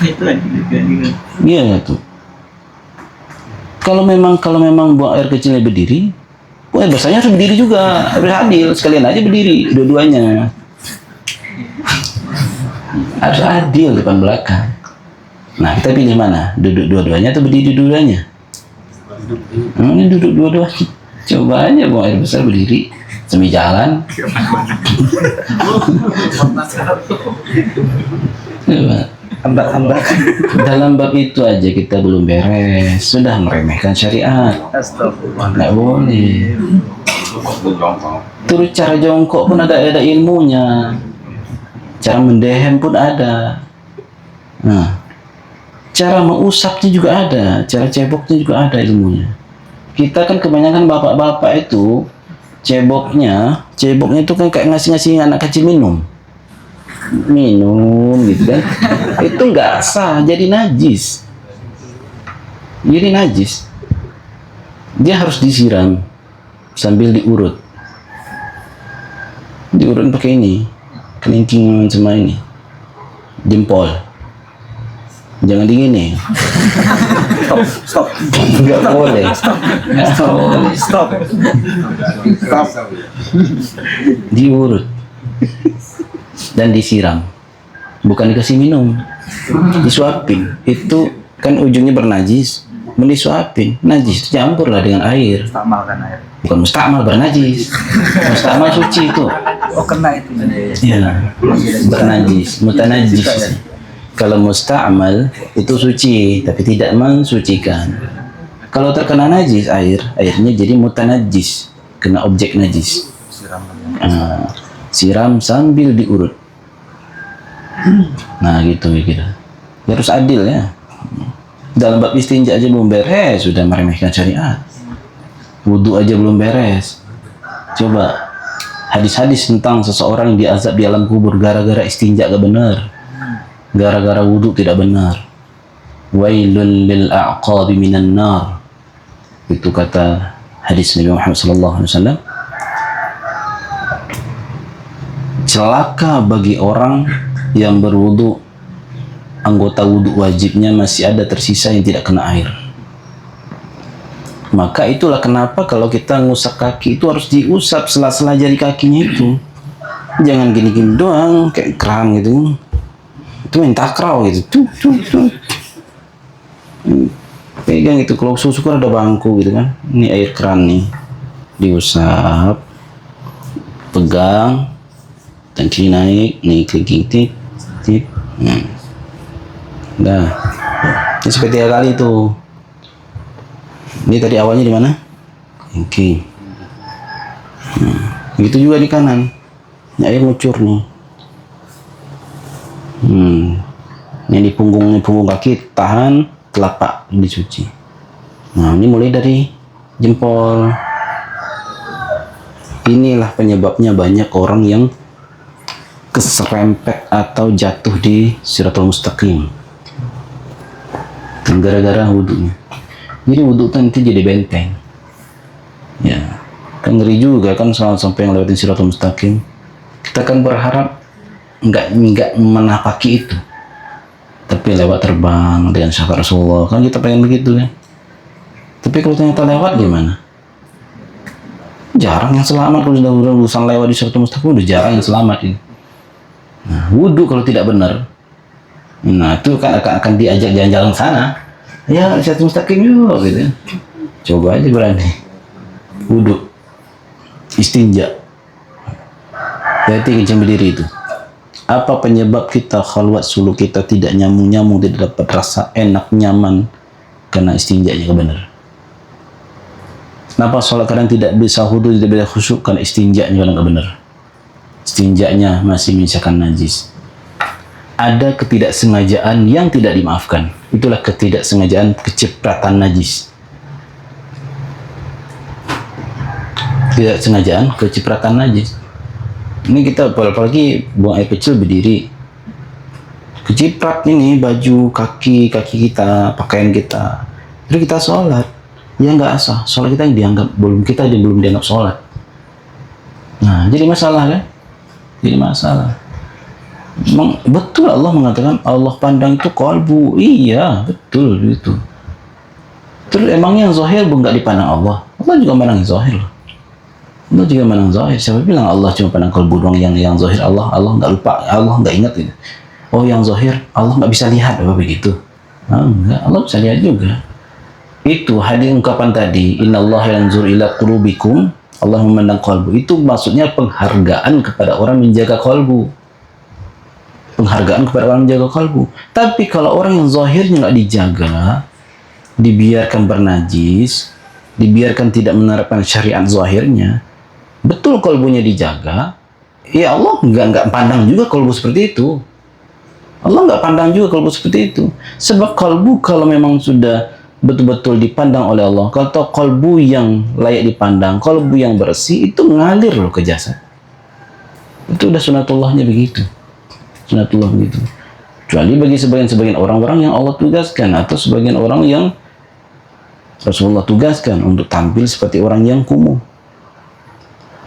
Speaker 3: Itu lagi juga.
Speaker 1: Iya tuh. Kalau memang buang air kecilnya berdiri, buang air besarnya harus berdiri juga, harus adil. Sekalian aja berdiri dua-duanya. Harus adil depan belakang. Nah kita pilih mana? Duduk dua-duanya atau berdiri dua-duanya? Ini duduk dua-duanya. Coba aja buang air besar berdiri. Semi jalan.
Speaker 2: Ambak-ambak.
Speaker 1: Dalam bab itu aja kita belum beres, sudah meremehkan syariat.
Speaker 2: Astagfirullah.
Speaker 1: Nggak boleh. Terus cara jongkok pun ada ilmunya. Cara mendehem pun ada. Nah, cara mengusapnya juga ada, cara ceboknya juga ada ilmunya. Kita kan kebanyakan bapak-bapak itu ceboknya itu kan kayak ngasih anak kecil minum gitu kan. Itu nggak sah, jadi najis. Dia harus disiram sambil diurut pakai ini kelingking sama ini jempol. Jangan dingin nih.
Speaker 2: Stop.
Speaker 1: Nggak boleh.
Speaker 2: Stop.
Speaker 1: Diurut dan disiram, bukan dikasih minum, disuapin. Itu kan ujungnya bernajis, disuapin. Najis itu campurlah dengan air.
Speaker 2: Tak makan air.
Speaker 1: Bukan mustakmal bernajis. Mustakmal suci itu.
Speaker 2: Oh kena itu.
Speaker 1: Ya, bernajis, mutanajis. Kalau mustakmal itu suci tapi tidak mensucikan. Kalau terkena najis airnya jadi mutanajis, kena objek najis. Siram sambil diurut. Nah gitu kira. Harus adil ya. Dalam bab istinja aja belum beres sudah meremehkan syariat. Wudhu aja belum beres. Coba hadis-hadis tentang seseorang yang diazab di alam kubur gara-gara istinja gak benar, gara-gara wudhu tidak benar. Wailul lil a'qabi minan nar. Itu kata hadis Nabi Muhammad SAW. Celaka bagi orang yang berwudu, anggota wudu wajibnya masih ada tersisa yang tidak kena air. Maka itulah kenapa kalau kita ngusap kaki itu harus diusap sela-sela jari kakinya itu. Jangan gini-gini doang kayak keran gitu. Itu main takraw gitu. Pegang itu, kalau syukur ada bangku gitu kan. Ini air keran nih. Diusap. Pegang. Tangki naik, nih klik tip. Nah, ini seperti 3 kali itu. Ini tadi awalnya di mana? Oke. Gitu juga di kanan. Ini air ngucur nih. Ini di punggung kaki tahan, telapak dicuci. Nah, ini mulai dari jempol. Inilah penyebabnya banyak orang yang keserempet atau jatuh di Shiratal Mustaqim. Gara-gara wudhunya. Jadi wudhu itu jadi benteng. Ya, kan ngeri juga kan sampai ngelewatin Shiratal Mustaqim. Kita kan berharap nggak menapaki itu, tapi lewat terbang dengan syafaat Rasulullah. Kan kita pengen begitu kan. Tapi kalau ternyata lewat gimana? Jarang yang selamat kalau sudah urusan lewat di Shiratal Mustaqim, udah jarang yang selamat ini. Nah, wudhu kalau tidak benar, nah itu kan akan diajak jalan-jalan sana. Ya, Shiratal Mustaqim yuk gitu. Coba aja berani. Wudhu, istinja. Berarti kencang berdiri itu. Apa penyebab kita khalwat suluk kita tidak nyambung-nyambung, tidak dapat rasa enak nyaman karena istinjanya benar. Kenapa sholat kadang tidak bisa wudhu, tidak bisa khusyuk karena istinjanya kadang nggak benar. Istinjanya masih menyisakan najis. Ada ketidaksengajaan yang tidak dimaafkan. Itulah ketidaksengajaan kecipratan najis. Ketidaksengajaan kecipratan najis. Ini kita apalagi buang air kecil berdiri. Keciprat ini baju, kaki kita, pakaian kita. Terus kita sholat. Ya nggak asah. Sholat kita yang dianggap belum dianggap sholat. Nah, jadi masalah kan? Jadi masalah. Memang betul Allah mengatakan Allah pandang itu qalbu. Iya, betul itu. Terus emangnya yang zahir nggak dipandang Allah? Allah juga pandang yang zahir. Allah juga pandang zahir. Siapa bilang Allah cuma pandang qalbu doang, yang zahir Allah nggak lupa, Allah nggak ingat gitu. Oh yang zahir Allah nggak bisa lihat apa begitu? Enggak, Allah bisa lihat juga. Itu hadis ungkapan tadi, innallaha yanzur ila qulubikum, Allah memandang qalbu. Itu maksudnya penghargaan kepada orang menjaga qalbu. Penghargaan kepada orang menjaga qalbu. Tapi kalau orang yang zahirnya nggak dijaga, dibiarkan bernajis, dibiarkan tidak menerapkan syariat zahirnya, betul qalbunya dijaga, ya Allah nggak pandang juga qalbu seperti itu. Allah nggak pandang juga qalbu seperti itu. Sebab qalbu kalau memang sudah betul-betul dipandang oleh Allah, kalau qalbu yang layak dipandang, qalbu yang bersih, itu ngalir loh ke jasad. Itu udah sunatullahnya begitu. Sunatullah begitu. Kecuali bagi sebagian orang-orang yang Allah tugaskan, atau sebagian orang yang Rasulullah tugaskan untuk tampil seperti orang yang kumuh,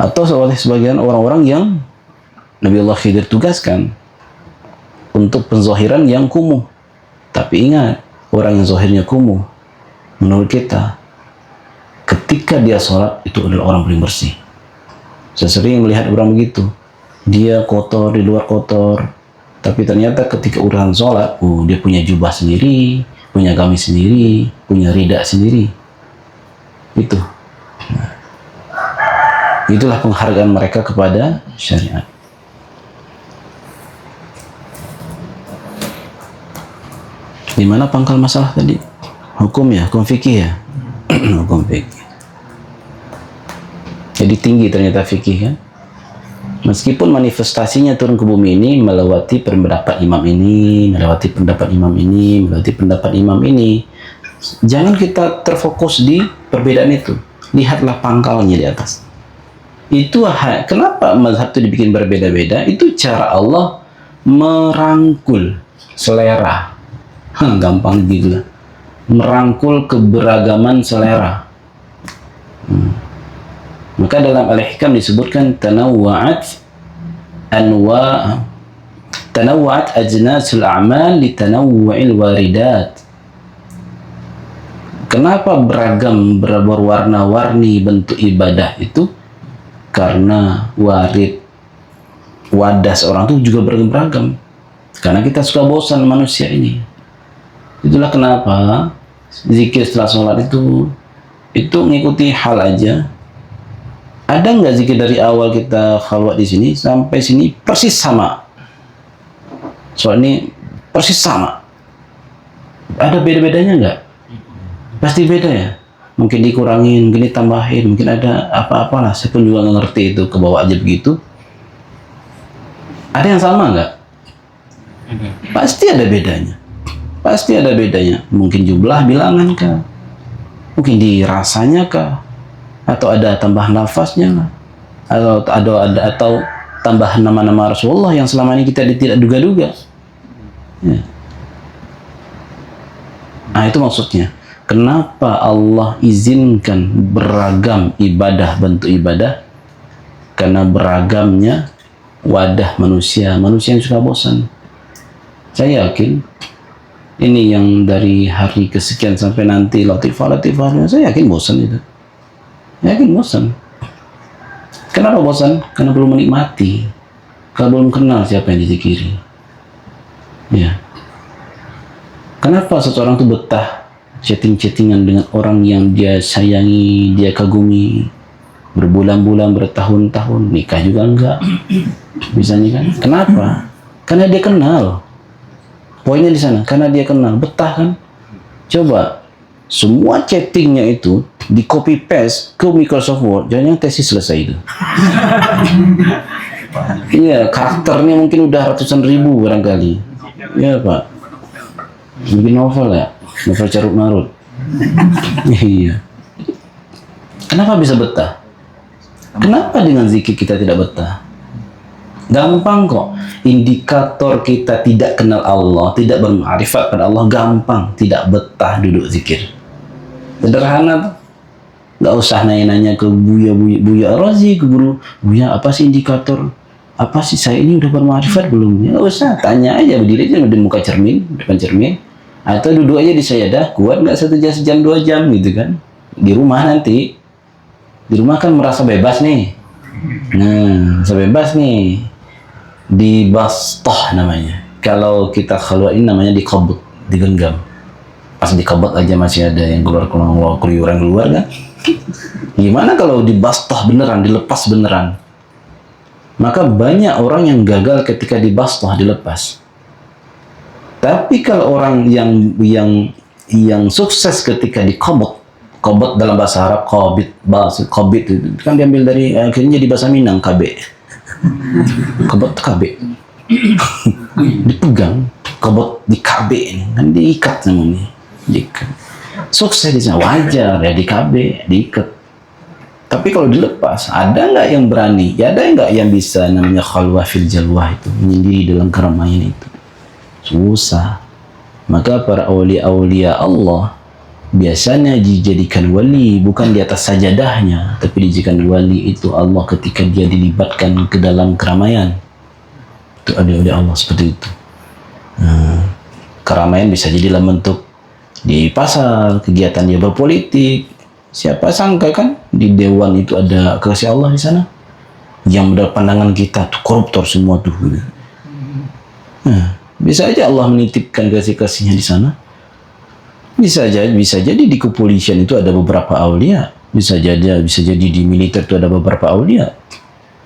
Speaker 1: atau oleh sebagian orang-orang yang Nabi Allah Khidir tugaskan untuk penzahiran yang kumuh. Tapi ingat, orang yang zahirnya kumuh, menurut kita, ketika dia sholat itu adalah orang paling bersih. Saya sering melihat orang begitu, dia kotor, di luar kotor, tapi ternyata ketika urusan sholat, dia punya jubah sendiri, punya kami sendiri, punya ridha sendiri. Itu. Nah, itulah penghargaan mereka kepada syariat. Di mana pangkal masalah tadi? Hukum ya, hukum fikih ya. Hukum fikih. Jadi tinggi ternyata fikih kan. Meskipun manifestasinya turun ke bumi ini melewati pendapat imam ini, melewati pendapat imam ini, melewati pendapat imam ini. Jangan kita terfokus di perbedaan itu. Lihatlah pangkalnya di atas. Itu kenapa mazhab itu dibikin berbeda-beda? Itu cara Allah merangkul selera. Gampang gitu. Merangkul keberagaman selera. Maka dalam Al-Hikam disebutkan tanawwa'at ajnasul a'mal li tanawwu'il waridat. Kenapa beragam, berwarna-warni bentuk ibadah itu? Karena wadah seorang itu juga beragam. Karena kita suka bosan manusia ini. Itulah kenapa zikir setelah sholat itu ngikuti hal aja. Ada nggak zikir dari awal kita khalwat di sini sampai sini persis sama? Soal ini persis sama. Ada beda-bedanya nggak? Pasti beda ya. Mungkin dikurangin, mungkin ditambahin, mungkin ada apa-apalah. Saya pun juga nggak ngerti itu, kebawa aja begitu. Ada yang sama nggak? Pasti ada bedanya. Pasti ada bedanya. Mungkin jumlah bilangan kah? Mungkin dirasanya kah? Atau ada tambahan lafaznya lah, atau tambahan nama-nama Rasulullah yang selama ini kita tidak duga-duga. Ya. Nah itu maksudnya. Kenapa Allah izinkan beragam ibadah, bentuk ibadah? Karena beragamnya wadah manusia yang suka bosan. Saya yakin ini yang dari hari kesekian sampai nanti latifah, saya yakin bosan itu. Yakin bosan. Kenapa bosan? Karena belum menikmati. Karena belum kenal siapa yang dizikiri. Ya. Kenapa seseorang itu betah chatting-chattingan dengan orang yang dia sayangi, dia kagumi, berbulan-bulan, bertahun-tahun, nikah juga enggak. Misalnya kan? Kenapa? Karena dia kenal. Poinnya di sana. Karena dia kenal. Betah kan? Coba semua chattingnya itu di copy paste ke Microsoft Word, jangan tesis selesai itu. Iya, karakternya mungkin udah ratusan ribu barangkali. Iya Pak, mungkin novel ya, novel carut marut. Iya. Kenapa bisa betah? Kenapa dengan zikir kita tidak betah? Gampang kok. Indikator kita tidak kenal Allah, tidak berma'rifat pada Allah, gampang tidak betah duduk zikir. Sederhana tuh. Gak usah nanya-nanya ke Buya Razi, ke guru Buya, apa sih indikator? Apa sih saya ini udah berma'rifat belum? Ya gak usah, tanya aja, berdiri aja di muka cermin, depan cermin, atau duduk aja di sajadah, kuat nggak 1 jam, sejam, 2 jam gitu kan? Di rumah nanti, di rumah kan merasa bebas nih. Nah, merasa bebas nih. Di bastoh namanya. Kalau kita khalwat ini namanya dikabut, digenggam. Pas dikabut aja masih ada yang keluar keluyuran keluar kan? Gimana kalau dibastoh beneran, dilepas beneran? Maka banyak orang yang gagal ketika dibastoh, dilepas. Tapi kalau orang yang sukses ketika dikabut, kabut dalam bahasa Arab kabit itu kan diambil dari akhirnya jadi bahasa Minang KB. Kabut KB. Dipegang, kabut di KB ini kan diikat namanya. Sukses di sana wajar ya, di KB diikat. Tapi kalau dilepas, ada nggak yang berani? Ya ada nggak yang bisa namanya khalwah fil jalwah itu, menyendiri dalam keramaian itu? Susah. Maka para aulia Allah biasanya dijadikan wali bukan di atas sajadahnya, tapi dijadikan wali itu Allah ketika dia dilibatkan ke dalam keramaian. Itu aulia Allah seperti itu. Keramaian bisa jadi dalam bentuk di pasar, kegiatan dia berpolitik. Siapa sangka kan di dewan itu ada kasih Allah di sana. Yang menurut pandangan kita tuh koruptor semua tuh. Nah, bisa aja Allah menitipkan kasih-kasihnya di sana. Bisa jadi di kepolisian itu ada beberapa aulia, bisa jadi di militer itu ada beberapa aulia,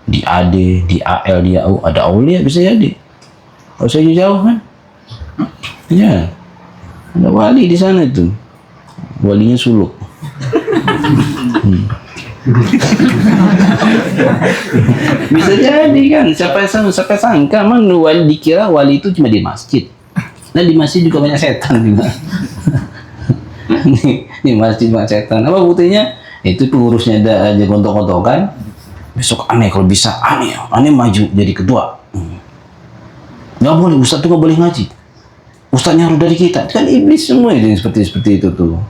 Speaker 1: di AD, di AL, di AU ada aulia, bisa jadi. Kalau saya jauh kan, ya ada wali di sana itu, walinya suluk. Bisa jadi kan, siapa sangka man wali, dikira wali itu cuma di masjid. Nah di masjid juga banyak setan juga. di masjid banyak setan. Apa buktinya? Itu pengurusnya ada aja gontok-gontokan. Besok aneh kalau bisa, aneh maju jadi ketua. Nggak boleh, ustadz tuh nggak boleh ngaji. Ustadz nyuruh dari kita, kan iblis semua itu yang seperti itu tuh.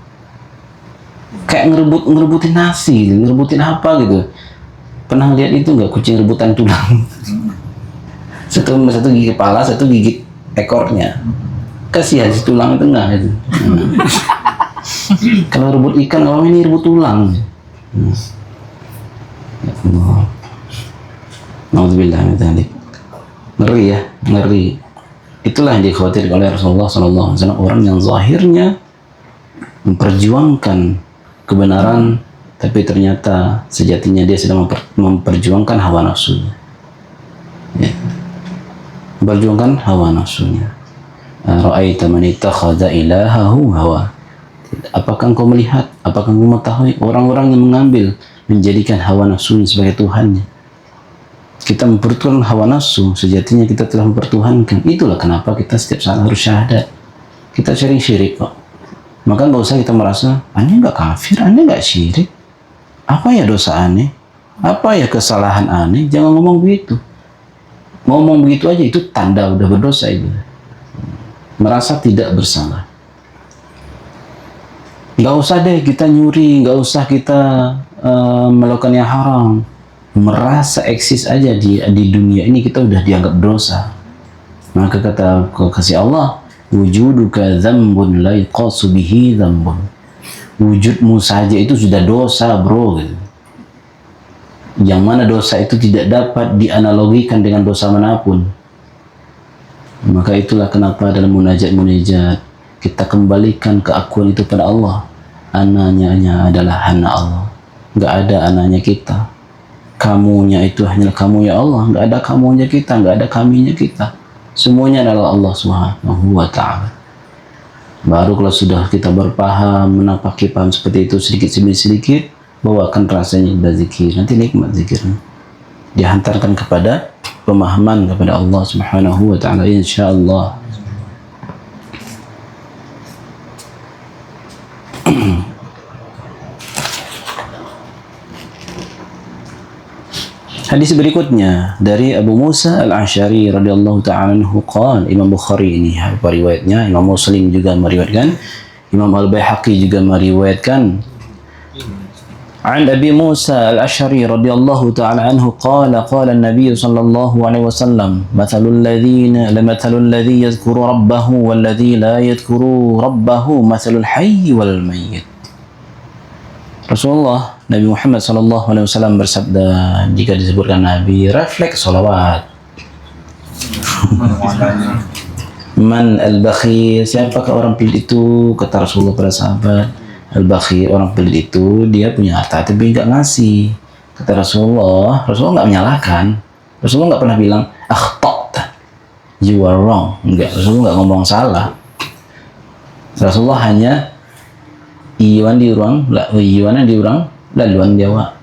Speaker 1: Kayak ngerebutin nasi, ngerebutin apa gitu. Pernah lihat itu nggak, kucing rebutan tulang? Satu gigit kepala, satu gigit ekornya. Kasihan si tulang tengah itu. Kalau rebut ikan, kalau ini rebut tulang. Nauzubillah min dzalik. Ngeri ya, ngeri. Itulah yang dikhawatirkan oleh Rasulullah SAW, orang yang zahirnya memperjuangkan kebenaran, tapi ternyata sejatinya dia sedang memperjuangkan hawa nafsunya. Ya. Memperjuangkan hawa nafsunya. Ra'aita man ittakhadha ilahahu hawa. Apakah engkau melihat, apakah engkau mengetahui orang-orang yang menjadikan hawa nafsunya sebagai Tuhannya? Kita mempertuhankan hawa nafsu, sejatinya kita telah mempertuhankan. Itulah kenapa kita setiap saat harus syahadat. Kita sering syirik kok. Maka nggak usah kita merasa, aneh nggak kafir, aneh nggak syirik. Apa ya dosa aneh? Apa ya kesalahan aneh? Jangan ngomong begitu. Ngomong begitu aja itu tanda udah berdosa itu. Merasa tidak bersalah. Nggak usah deh kita nyuri, nggak usah kita melakukan yang haram. Merasa eksis aja di dunia ini kita udah dianggap dosa. Maka kata kasih Allah, wujuduka dzambun la yaqasu bihi dzambun. Wujudmu saja itu sudah dosa, bro. Yang mana dosa itu tidak dapat dianalogikan dengan dosa manapun. Maka itulah kenapa dalam munajat kita kembalikan keakuan itu pada Allah. Ananya adalah anak Allah. Nggak ada anaknya kita. Kamunya itu hanyalah kamu ya Allah. Nggak ada kamunya kita, nggak ada kaminya kita. Semuanya adalah Allah Subhanahu wa Ta'ala. Baru kalau sudah kita berpaham, menapaki paham seperti itu sedikit demi sedikit, bawakan rasanya pada zikir. Nanti nikmat zikirnya. Dihantarkan kepada pemahaman kepada Allah Subhanahu wa Ta'ala, insyaallah. Hadis berikutnya dari Abu Musa Al-Asy'ari radhiyallahu ta'ala anhu qala, Imam Bukhari ini riwayatnya, Imam Muslim juga meriwayatkan, Imam Al-Baihaqi juga meriwayatkan. An Abi Musa Al-Asy'ari radhiyallahu ta'ala anhu qala qala an-nabiy sallallahu alaihi wasallam mathalul ladzi yadhkuru rabbahu wal ladzi la yadhkuru rabbahu mathalul hayy wal mayyit. Rasulullah Nabi Muhammad SAW bersabda, jika disebutkan Nabi, refleks salawat. Man al-bakhil, siapakah orang pelit itu? Kata Rasulullah pada sahabat, al-bakhil, orang pelit itu dia punya harta tapi nggak ngasih. Kata Rasulullah nggak menyalahkan. Rasulullah nggak pernah bilang akhta'ta, you are wrong. Enggak, Rasulullah nggak ngomong salah. Rasulullah hanya iwan diurang, laluan jawab.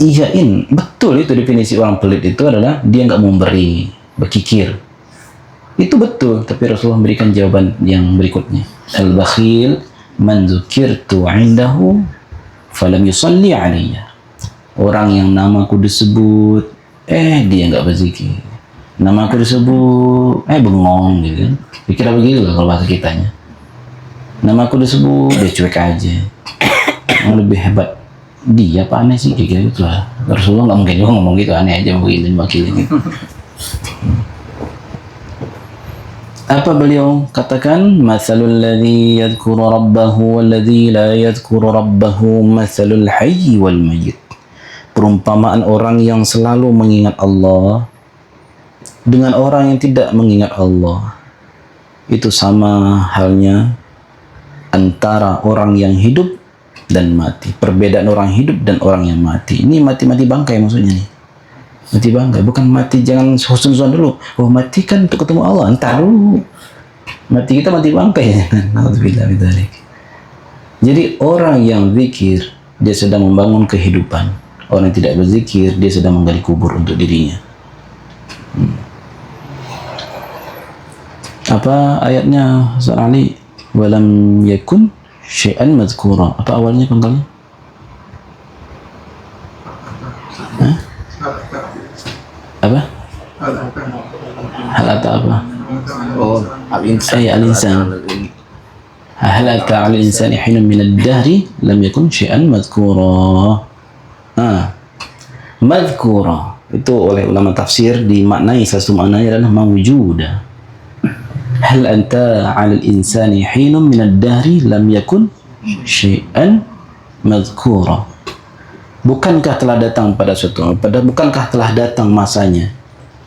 Speaker 1: Iyain, betul itu definisi orang pelit itu adalah dia nggak memberi, berkikir. Itu betul, tapi Rasulullah memberikan jawaban yang berikutnya. Al-bakhil man dzukirtu 'indahu falam yusalli 'alayya. Orang yang namaku disebut, dia nggak berzikir. Namaku disebut, bengong gitu. Pikirnya begitu lah kalau bahasa kitanya. Namaku disebut, dia cuek aja. Yang lebih hebat dia apa aneh sih kayak gitu lah. Rasulullah nggak mungkin juga ngomong gitu, aneh aja begini wakil ini. Apa beliau katakan? Mathalul ladzi yadhkuru rabbahu wal ladzi la yadhkuru rabbahu mathalul hayy wal mayyit. Perumpamaan orang yang selalu mengingat Allah dengan orang yang tidak mengingat Allah itu sama halnya antara orang yang hidup dan mati. Perbedaan orang hidup dan orang yang mati. Ini mati-mati bangkai maksudnya nih. Mati bangkai, bukan mati jangan husnuzon dulu. Oh, mati kan untuk ketemu Allah, entar dulu. Mati kita mati bangkai ya. Alhamdulillah. Jadi orang yang zikir dia sedang membangun kehidupan. Orang yang tidak berzikir dia sedang menggali kubur untuk dirinya. Apa ayatnya Ustaz Ali? Walam yakun syai'an madhkura. Apa awalnya pangkalnya? Hah? Apa? Hal ata apa?
Speaker 2: Oh, al-insan.
Speaker 1: Al-insan. Hal ata al-insani hinun min ad-dahri lam yakun syai'an madhkura. Madhkura itu oleh ulama tafsir dimaknai, salah satu maknanya adalah mawjuda. Hal anta 'alal insani hinun min ad-dahri lam yakun syai'an madhkura. Bukankah telah datang bukankah telah datang masanya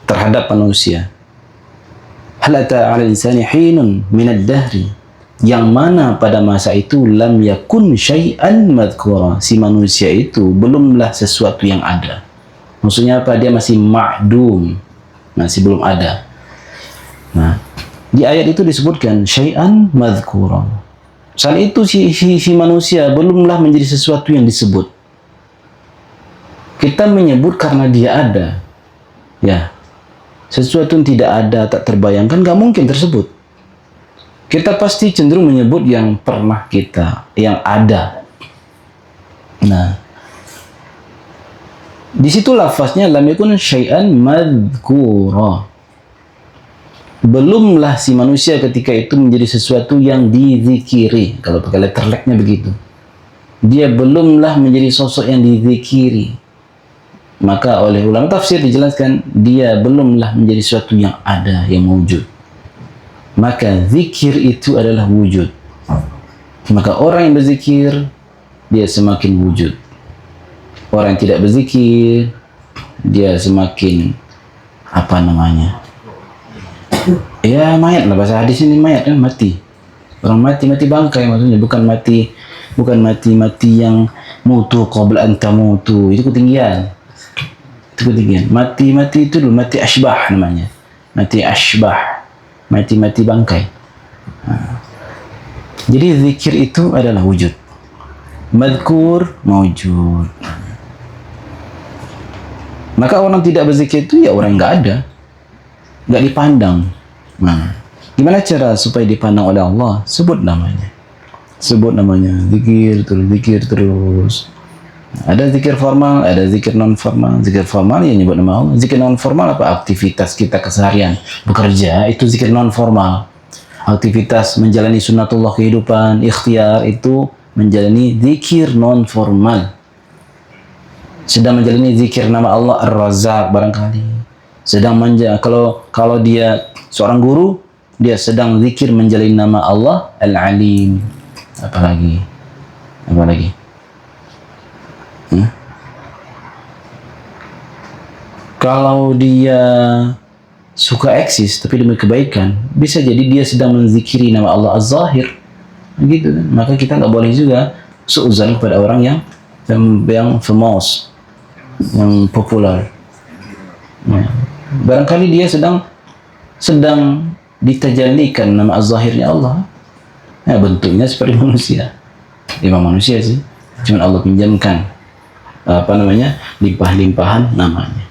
Speaker 1: terhadap manusia? Hal ata 'alal insani hinun min ad-dahri, yang mana pada masa itu lam yakun syai'an madhkura, si manusia itu belumlah sesuatu yang ada. Maksudnya apa? Dia masih ma'dum, masih belum ada. Nah, di ayat itu disebutkan syai'an madhkura. Saat itu si manusia belumlah menjadi sesuatu yang disebut. Kita menyebut karena dia ada. Ya. Sesuatu yang tidak ada, tak terbayangkan, gak mungkin tersebut. Kita pasti cenderung menyebut yang pernah kita, yang ada. Nah, di situ lafaznya lam yakun syai'an madhkura. Belumlah si manusia ketika itu menjadi sesuatu yang dizikiri. Kalau pakai letter leknya begitu. Dia belumlah menjadi sosok yang dizikiri. Maka oleh ulama tafsir dijelaskan dia belumlah menjadi sesuatu yang ada, yang wujud. Maka zikir itu adalah wujud. Maka orang yang berzikir dia semakin wujud. Orang yang tidak berzikir dia semakin apa namanya? Ya mayat lah, bahasa hadis ini mayat kan, mati. Orang mati bangkai maksudnya, bukan mati yang mutu qabla an tamutu, itu ketinggian. Mati itu dulu mati asbah namanya. Mati asbah. Mati bangkai. Jadi zikir itu adalah wujud. Madhkur mawjud. Maka orang tidak berzikir itu ya orang yang enggak ada. Enggak dipandang. Nah, gimana cara supaya dipandang oleh Allah? Sebut namanya. Zikir terus. Ada zikir formal, ada zikir non formal. Zikir formal ya nyebut nama Allah. Zikir non formal apa? Aktivitas kita keseharian, bekerja, itu zikir non formal. Aktivitas menjalani sunnatullah kehidupan, ikhtiar, itu menjalani zikir non formal. Sedang menjalani zikir nama Allah Ar-Razzaq barangkali. Kalau dia seorang guru, dia sedang zikir menjalani nama Allah Al-Alim. Apa lagi? Kalau dia suka eksis tapi demi kebaikan, bisa jadi dia sedang menzikiri nama Allah Az-Zahir, begitu kan? Maka kita nggak boleh juga suuzan kepada orang yang famous, yang populer. Ya. Barangkali dia sedang ditajallikan nama Az-Zahirnya Allah. Ya, bentuknya seperti manusia. Memang manusia sih, cuma Allah pinjamkan limpah-limpahan namanya.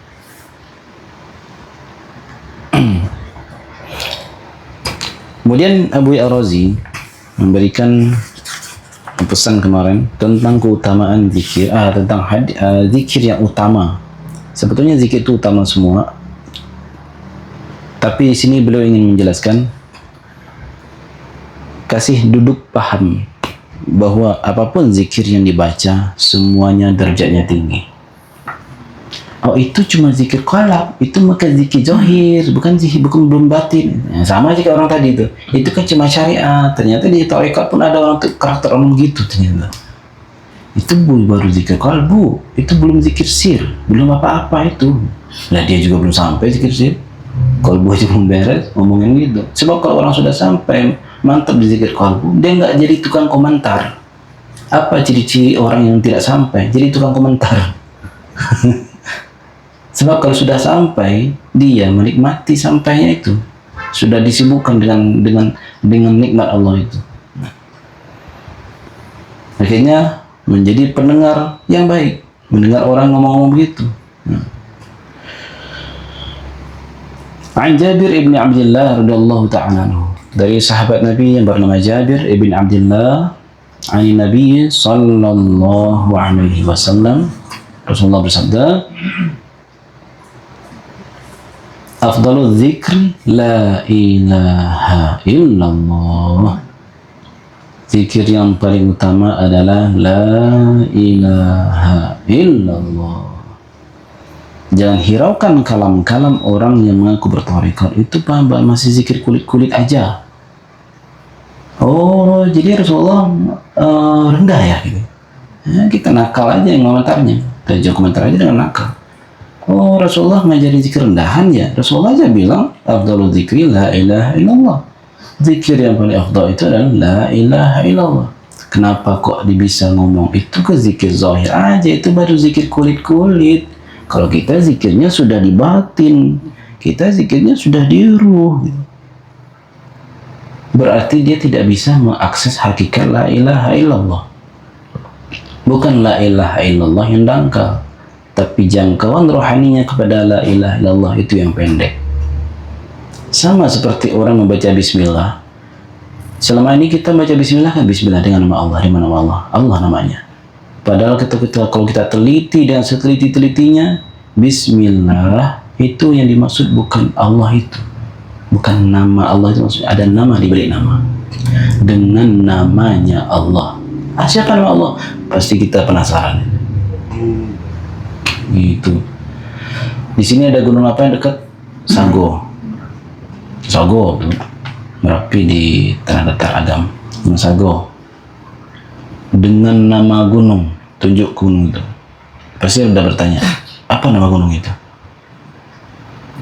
Speaker 1: Kemudian Abu Ar-Razi memberikan pesan kemarin tentang keutamaan zikir, tentang zikir yang utama. Sebetulnya zikir itu utama semua, tapi di sini beliau ingin menjelaskan, kasih duduk paham bahwa apapun zikir yang dibaca semuanya derajatnya tinggi. Oh, itu cuma zikir qalb, itu maka zikir zahir, bukan belum batin. Ya, sama aja kayak orang tadi itu kan cuma syariat. Ternyata di tarekat pun ada orang karakter orang gitu ternyata. Itu baru zikir qalbu, itu belum zikir sir, belum apa-apa itu. Nah, dia juga belum sampai zikir sir. Qalbu aja belum beres, ngomongin gitu. Sebab kalau orang sudah sampai mantap di zikir qalbu, dia nggak jadi tukang komentar. Apa ciri-ciri orang yang tidak sampai? Jadi tukang komentar. Sebab kalau sudah sampai, dia menikmati sampainya itu. Sudah disibukkan dengan nikmat Allah itu. Akhirnya menjadi pendengar yang baik, mendengar orang ngomong-ngomong begitu. An Jabir ibn Abdullah radhiyallahu ta'ala anhu, dari sahabat Nabi yang bernama Jabir ibn Abdullah, ani Nabi sallallahu alaihi wasallam, Rasulullah bersabda, afdalu dzikri la ilaha illallah. Zikir yang paling utama adalah la ilaha illallah. Jangan hiraukan kalam-kalam orang yang mengaku bertarekat. Itu paham masih zikir kulit-kulit aja. Oh, jadi Rasulullah rendah ya gitu. Ya, kita nakal aja yang komentarnya. Kita jauh komentar aja dengan nakal. Oh, Rasulullah ngajarin zikir rendahan ya. Rasulullah aja bilang afdalul dzikri la ilaha illallah. Zikir yang paling afdal itu adalah la ilaha illallah. Kenapa kok bisa ngomong itu ke zikir zahir aja, itu baru zikir kulit-kulit. Kalau kita zikirnya sudah di batin, kita zikirnya sudah di ruh. Berarti dia tidak bisa mengakses hakikat la ilaha illallah. Bukan la ilaha illallah yang dangkal, tapi jangkauan rohaninya kepada la ilaha illallah itu yang pendek. Sama seperti orang membaca bismillah. Selama ini kita baca bismillah kan bismillah dengan nama Allah, di mana nama Allah? Allah namanya. Padahal kalau kita teliti dan seteliti-telitinya, bismillah itu yang dimaksud bukan Allah itu. Bukan nama Allah itu maksudnya, ada nama di balik nama. Dengan namanya Allah. Siapa nama Allah? Pasti kita penasaran. Gitu. Di sini ada gunung apa yang dekat? Sago. Sago, Merapi di Tanah Datar Agam, Gunung Sago. Dengan nama gunung, tunjuk gunung itu. Pasti udah bertanya, apa nama gunung itu?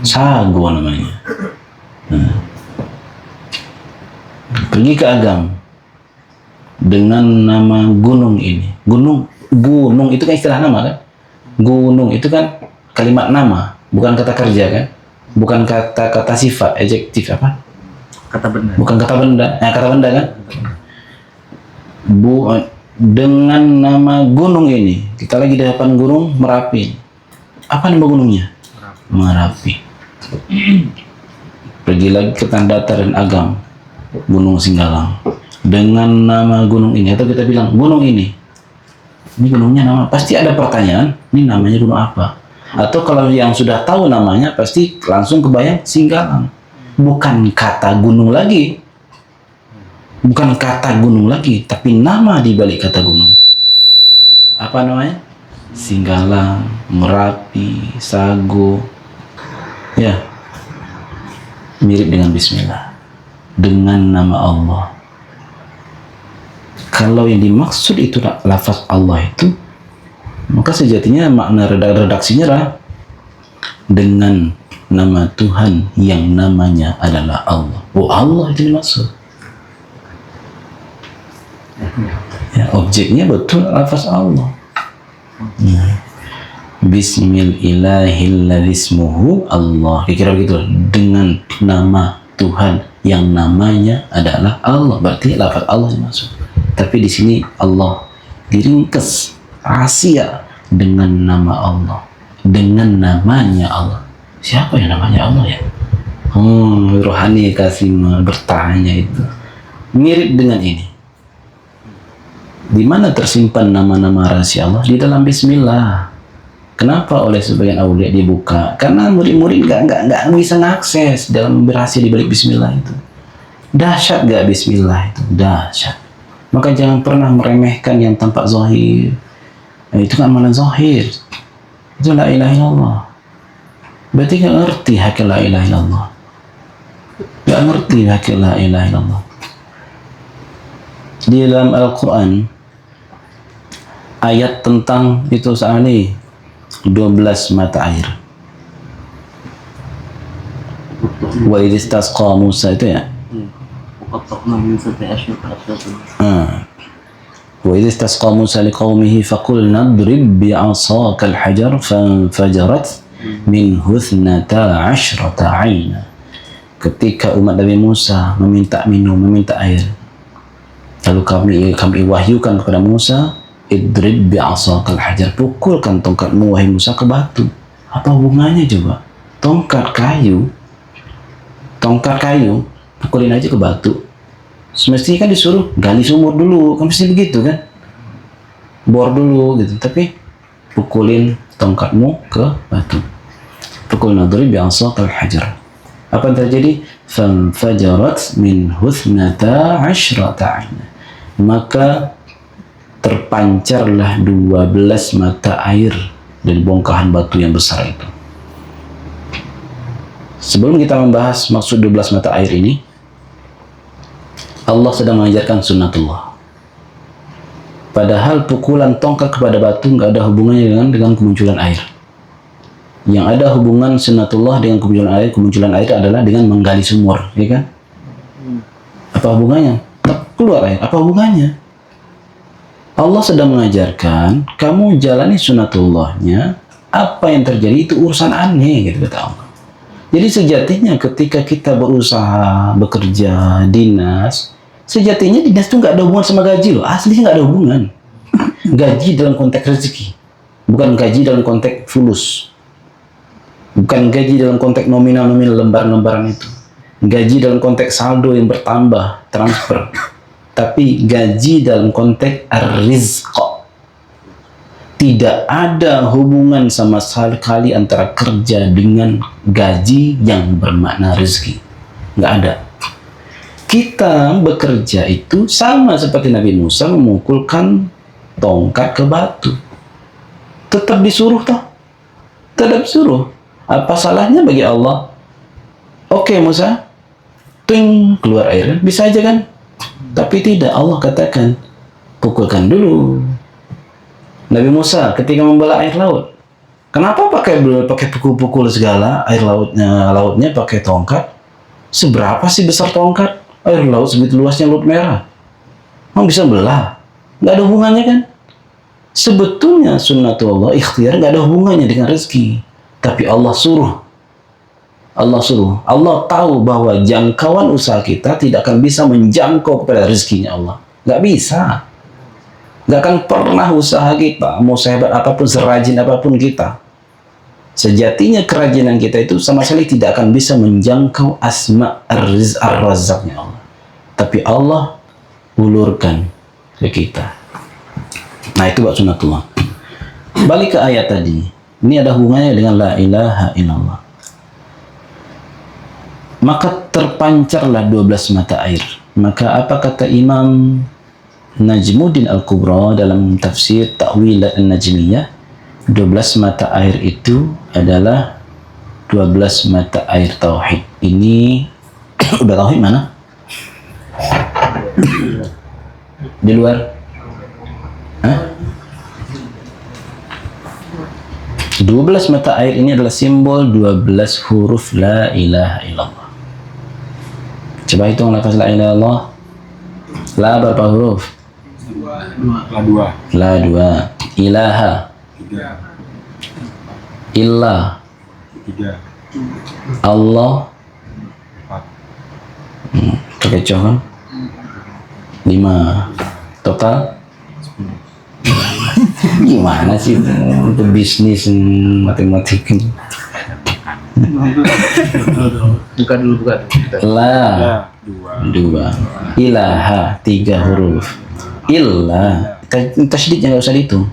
Speaker 1: Sago namanya. Pergi ke Agam dengan nama gunung ini. Gunung itu kan istilah nama kan? Gunung itu kan kalimat nama, bukan kata kerja kan? Bukan kata sifat, adjektif apa?
Speaker 2: Kata benda.
Speaker 1: Bukan kata benda, kata benda kan? Dengan nama gunung ini, kita lagi di depan gunung Merapi. Apa nama gunungnya? Merapi. Pergi lagi ke Tanah Datar dan Agam, Gunung Singgalang. Dengan nama gunung ini, atau kita bilang gunung ini gunungnya nama, pasti ada pertanyaan, ini namanya gunung apa? Atau kalau yang sudah tahu namanya pasti langsung kebayang Singgalang. Bukan kata gunung lagi. Bukan kata gunung lagi, tapi nama di balik kata gunung. Apa namanya? Singgalang, Merapi, Sago. Ya. Mirip dengan bismillah. Dengan nama Allah. Kalau yang dimaksud itu lafaz Allah itu, maka sejatinya makna redaksinya adalah dengan nama Tuhan yang namanya adalah Allah. Oh, Allah itu dimaksud. Ya, objeknya betul lafaz Allah. Bismillahirrahmanirrahim Allah. Kira-kira gitu. Dengan nama Tuhan yang namanya adalah Allah. Berarti lafaz Allah dimaksud. Tapi di sini Allah diringkas rahasia dengan nama Allah, dengan namanya Allah. Siapa yang namanya Allah ya? Rohani kasih bertanya itu mirip dengan ini. Di mana tersimpan nama-nama rahasia Allah? Di dalam Bismillah. Kenapa oleh sebagian aulia dibuka? Karena murid-murid nggak bisa mengakses dalam berhasil di balik Bismillah itu. Dahsyat gak Bismillah itu? Dahsyat. Maka jangan pernah meremehkan yang tampak zahir. Itu kan amalan zahir. Itu la ilaha illallah. Berarti gak ngerti hakikat la ilaha illallah. Gak ngerti hakikat la ilaha illallah. Di dalam Al-Quran ayat tentang itu sekali 12 mata air. Wa idh istasqa Musa itu ya.
Speaker 3: قطعنا من 17 قطعة.
Speaker 1: وإذ استسقى موسى لقومه فقلنا اضرب بعصاك الحجر فانفجرت منه 12 عينا. Ketika umat Nabi Musa meminta minum, meminta air, lalu kami wahyukan kepada Musa, idrib bi'asakal hajar, pukulkan tongkatmu wahai Musa ke batu. Apa hubungannya coba? Tongkat kayu, pukulin aja ke batu. Semestinya kan disuruh gali sumur dulu, kan mesti begitu kan? Bor dulu gitu, tapi pukulin tongkatmu ke batu. Pukul nadrib bi'asakal hajar. Apa yang terjadi? Fanfajarat minhu 12 'aina. Maka terpancarlah 12 mata air dari bongkahan batu yang besar itu. Sebelum kita membahas maksud 12 mata air ini, Allah sedang mengajarkan sunnatullah. Padahal pukulan tongkat kepada batu nggak ada hubungannya dengan kemunculan air. Yang ada hubungan sunnatullah dengan kemunculan air adalah dengan menggali sumur, ya kan? Apa hubungannya? Keluar air, apa hubungannya? Allah sedang mengajarkan kamu jalani sunnatullahnya, apa yang terjadi itu urusan aneh, gitu kata Allah. Jadi sejatinya ketika kita berusaha, bekerja, dinas, sejatinya dinas itu nggak ada hubungan sama gaji loh, aslinya nggak ada hubungan. Gaji dalam konteks rezeki, bukan gaji dalam konteks fulus. Bukan gaji dalam konteks nominal-nominal lembaran-lembaran itu. Gaji dalam konteks saldo yang bertambah, transfer. Tapi gaji dalam konteks ar-rizq. Tidak ada hubungan sama sekali antara kerja dengan gaji yang bermakna rezeki. Nggak ada. Kita bekerja itu sama seperti Nabi Musa memukulkan tongkat ke batu. Tetap disuruh toh. Tetap disuruh. Apa salahnya bagi Allah? Oke Musa, ting, keluar air, bisa aja kan? Tapi tidak, Allah katakan pukulkan dulu. Nabi Musa ketika membelah air laut, kenapa pakai pukul-pukul segala? Air lautnya pakai tongkat. Seberapa sih besar tongkat? Air laut segitu luasnya, Laut Merah. Mau bisa belah? Nggak ada hubungannya kan? Sebetulnya sunnatullah ikhtiar nggak ada hubungannya dengan rezeki. Tapi Allah suruh. Allah tahu bahwa jangkauan usaha kita tidak akan bisa menjangkau kepada rezekinya Allah. Nggak bisa. Nggak akan pernah usaha kita, mau sehebat apapun, serajin apapun kita. Sejatinya kerajinan kita itu sama sekali tidak akan bisa menjangkau asma ar-razzaqnya Allah. Tapi Allah ulurkan ke kita. Nah itu buat sunnatullah. Balik ke ayat tadi. Ini ada hubungannya dengan la ilaha illallah. Maka terpancarlah 12 mata air. Maka apa kata Imam Najmuddin Al-Kubra dalam tafsir Ta'wil An-Najmiyah? 12 mata air itu adalah 12 mata air tauhid. Ini udah tauhid mana? Di luar? Hah? 12 mata air ini adalah simbol 12 huruf la ilaha illallah. Coba hitung lafaz la ilaha illallah. La berapa huruf? La 2. Ilaha 3. Illah 3. Allah terkecoh kan? 5. Total gimana sih untuk bisnis matematik?
Speaker 2: Buka dulu.
Speaker 1: La 2. Ilaha 3 huruf. Illah tasydidnya nggak usah dihitung.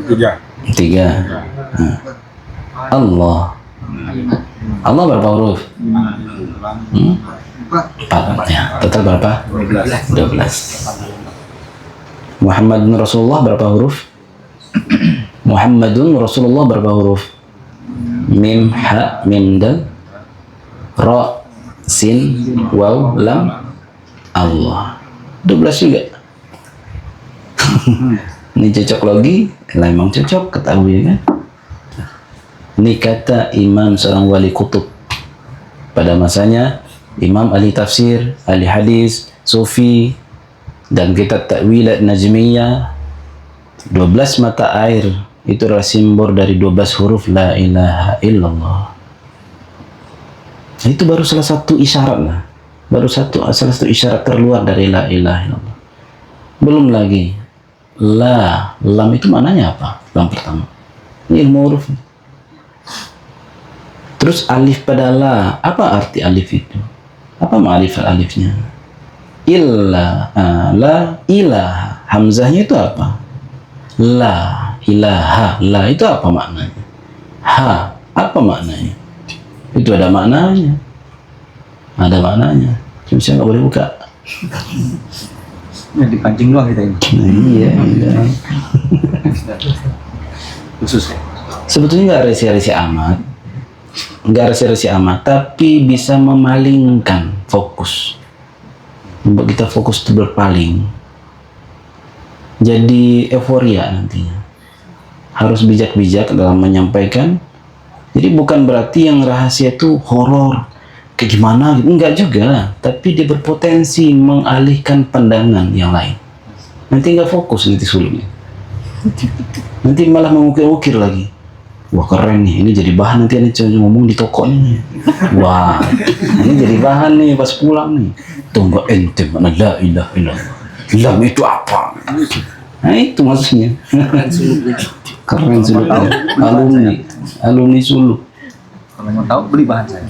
Speaker 1: 3. Allah berapa huruf? 4 ya. Total berapa? 12. Muhammadun Rasulullah berapa huruf? Muhammadun Rasulullah berapa huruf? Mim, ha, mim, dal, ra, sin, waw, lam, Allah. 12 juga. Ini cocok logi, lah emang cocok, ketahui kan? Ini kata imam seorang wali kutub pada masanya, Imam ahli tafsir, ahli hadis, sufi, dan kitab Ta'wilat Najmiyah. 12 mata air itu adalah simbol dari 12 huruf la ilaha illallah. Itu baru salah satu isyarat lah. Salah satu isyarat terluar dari la ilaha illallah. Belum lagi lam itu maknanya apa? Lam pertama. Ini ilmu huruf. Terus alif pada la, apa arti alif itu? Apa ma'rifat alifnya? La ilaha. Hamzahnya itu apa? La ilaha. La itu apa maknanya? Ha, apa maknanya? Itu ada maknanya. Ada maknanya. Cuma saya nggak boleh buka.
Speaker 2: Ya, dipancing doang kita ini.
Speaker 1: Iya.
Speaker 2: Khusus ya.
Speaker 1: Sebetulnya nggak resi-resi amat, tapi bisa memalingkan fokus, membuat kita fokus itu berpaling, jadi euforia nantinya. Harus bijak-bijak dalam menyampaikan. Jadi bukan berarti yang rahasia itu horor kayak gimana gitu, enggak juga, tapi dia berpotensi mengalihkan pandangan yang lain. Nanti nggak fokus nanti suluknya, nanti malah mengukir-ukir lagi. Wah keren nih, ini jadi bahan nanti ada ngomong di toko nih. Wah, ini jadi bahan nih pas pulang nih. Tunggu ente mana la ilaha illallah. Lam itu apa? Nah itu maksudnya. Keren suluknya. Alumni suluk.
Speaker 2: Kalau mau tahu beli bahan saya.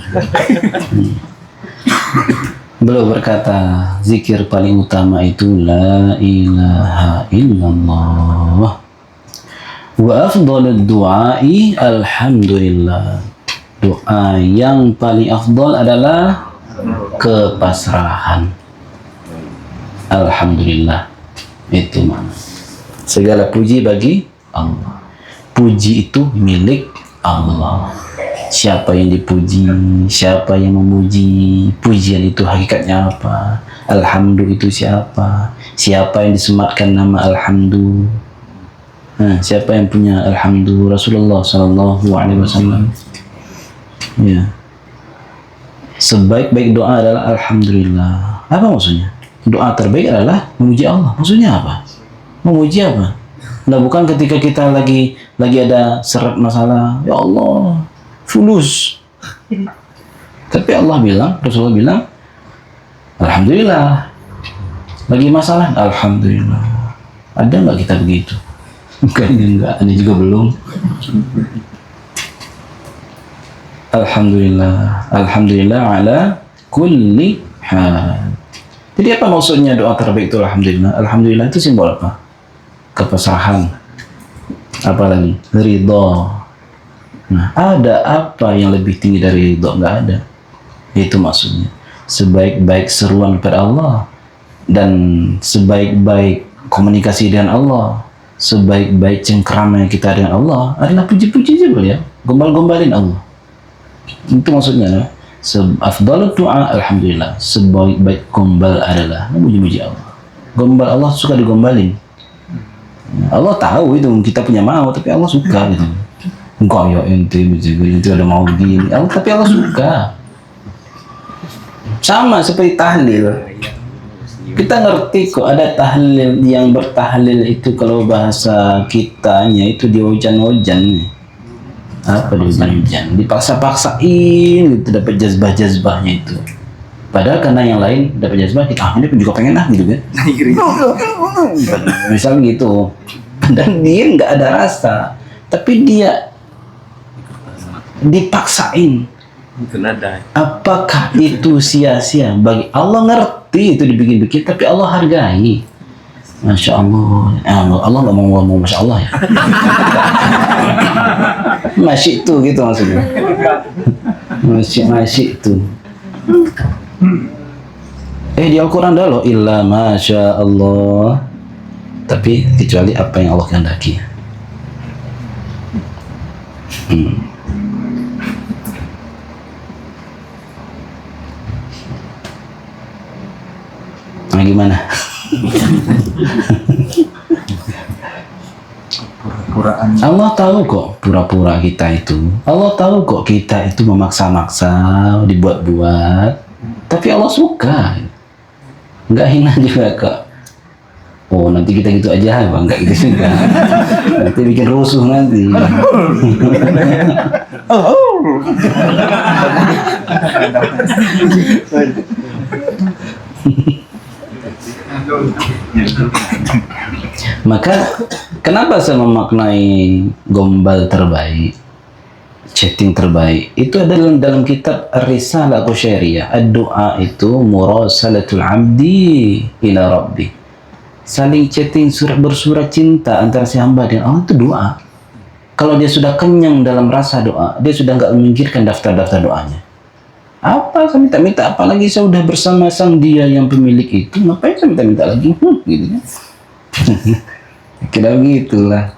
Speaker 1: Beliau berkata, zikir paling utama itu la ilaha illallah. Wa afdhalud du'ai alhamdulillah. Doa yang paling afdal adalah kepasrahan. Alhamdulillah. Itu mana? Segala puji bagi Allah. Puji itu milik Allah. Siapa yang dipuji, siapa yang memuji, pujian itu hakikatnya apa? Alhamdulillah itu siapa? Siapa yang disematkan nama Alhamdulillah? Siapa yang punya Alhamdulillah? Rasulullah Sallallahu Alaihi Wasallam. Ya. Sebaik-baik doa adalah Alhamdulillah. Apa maksudnya? Doa terbaik adalah memuji Allah. Maksudnya apa? Memuji apa? Nah, bukan ketika kita lagi ada seret masalah, ya Allah, fulus. Tapi Allah bilang, Rasulullah bilang, Alhamdulillah. Lagi masalah, Alhamdulillah. Ada nggak kita begitu? Kayaknya enggak, ini juga belum. Alhamdulillah, alhamdulillah ala kulli hal. Jadi apa maksudnya doa terbaik itu alhamdulillah? Alhamdulillah itu simbol apa? Kepasrahan. Apalagi ridha. Nah, ada apa yang lebih tinggi dari ridha? Enggak ada. Itu maksudnya. Sebaik-baik seruan kepada Allah dan sebaik-baik komunikasi dengan Allah, sebaik-baik cengkeraman kita dengan Allah adalah puji-puji juga ya, gombal-gombalin Allah. Itu maksudnya. Afdalud doa alhamdulillah. Sebaik-baik gombal adalah memuji-muji Allah. Gombal Allah suka digombalin. Allah tahu itu kita punya mau, tapi Allah suka gitu. Engkau ya ente itu ada mau begini. Tapi Allah suka. Sama seperti tahlil. Kita ngerti kok ada tahlil, yang bertahlil itu kalau bahasa kitanya itu di hujan-hujan. Apa di hujan-hujan? Dipaksa-paksain gitu dapat jazbah-jazbahnya itu. Padahal karena yang lain dapat jazbah, kita ini pun juga pengen gitu kan. Misal gitu. Dan dia nggak ada rasa, tapi dia dipaksain.
Speaker 3: Itu nada.
Speaker 1: Apakah itu sia-sia? Bagi Allah ngerti itu dibikin-bikin, tapi Allah hargai. Masya Allah. Allah nggak mau ngomong Masya Allah ya. Masih itu gitu maksudnya. Masih itu. Di Al-Quran ada loh illa Masya Allah. Tapi kecuali apa yang Allah kehendaki. Nah gimana?
Speaker 2: Pura-puraan.
Speaker 1: Allah tahu kok pura-pura kita itu. Allah tahu kok kita itu memaksa-maksa, dibuat-buat. Tapi Allah suka. Nggak hina juga kak. Oh nanti kita gitu aja bang, nggak gitu juga. Nanti bikin rusuh nanti. Maka kenapa saya memaknai gombal terbaik, chatting terbaik itu adalah dalam kitab Ar-Risalah Qusyairiyah. Ad-du'a itu murasalatul abdi ila rabbi. Saling chatting, bersurat cinta antara si hamba dengan Allah itu doa. Kalau dia sudah kenyang dalam rasa doa, dia sudah nggak memikirkan daftar-daftar doanya. Apa saya minta-minta, apalagi saya sudah bersama sang dia yang pemilik itu, ngapain saya minta-minta lagi? Gitu kan. Kira begitulah.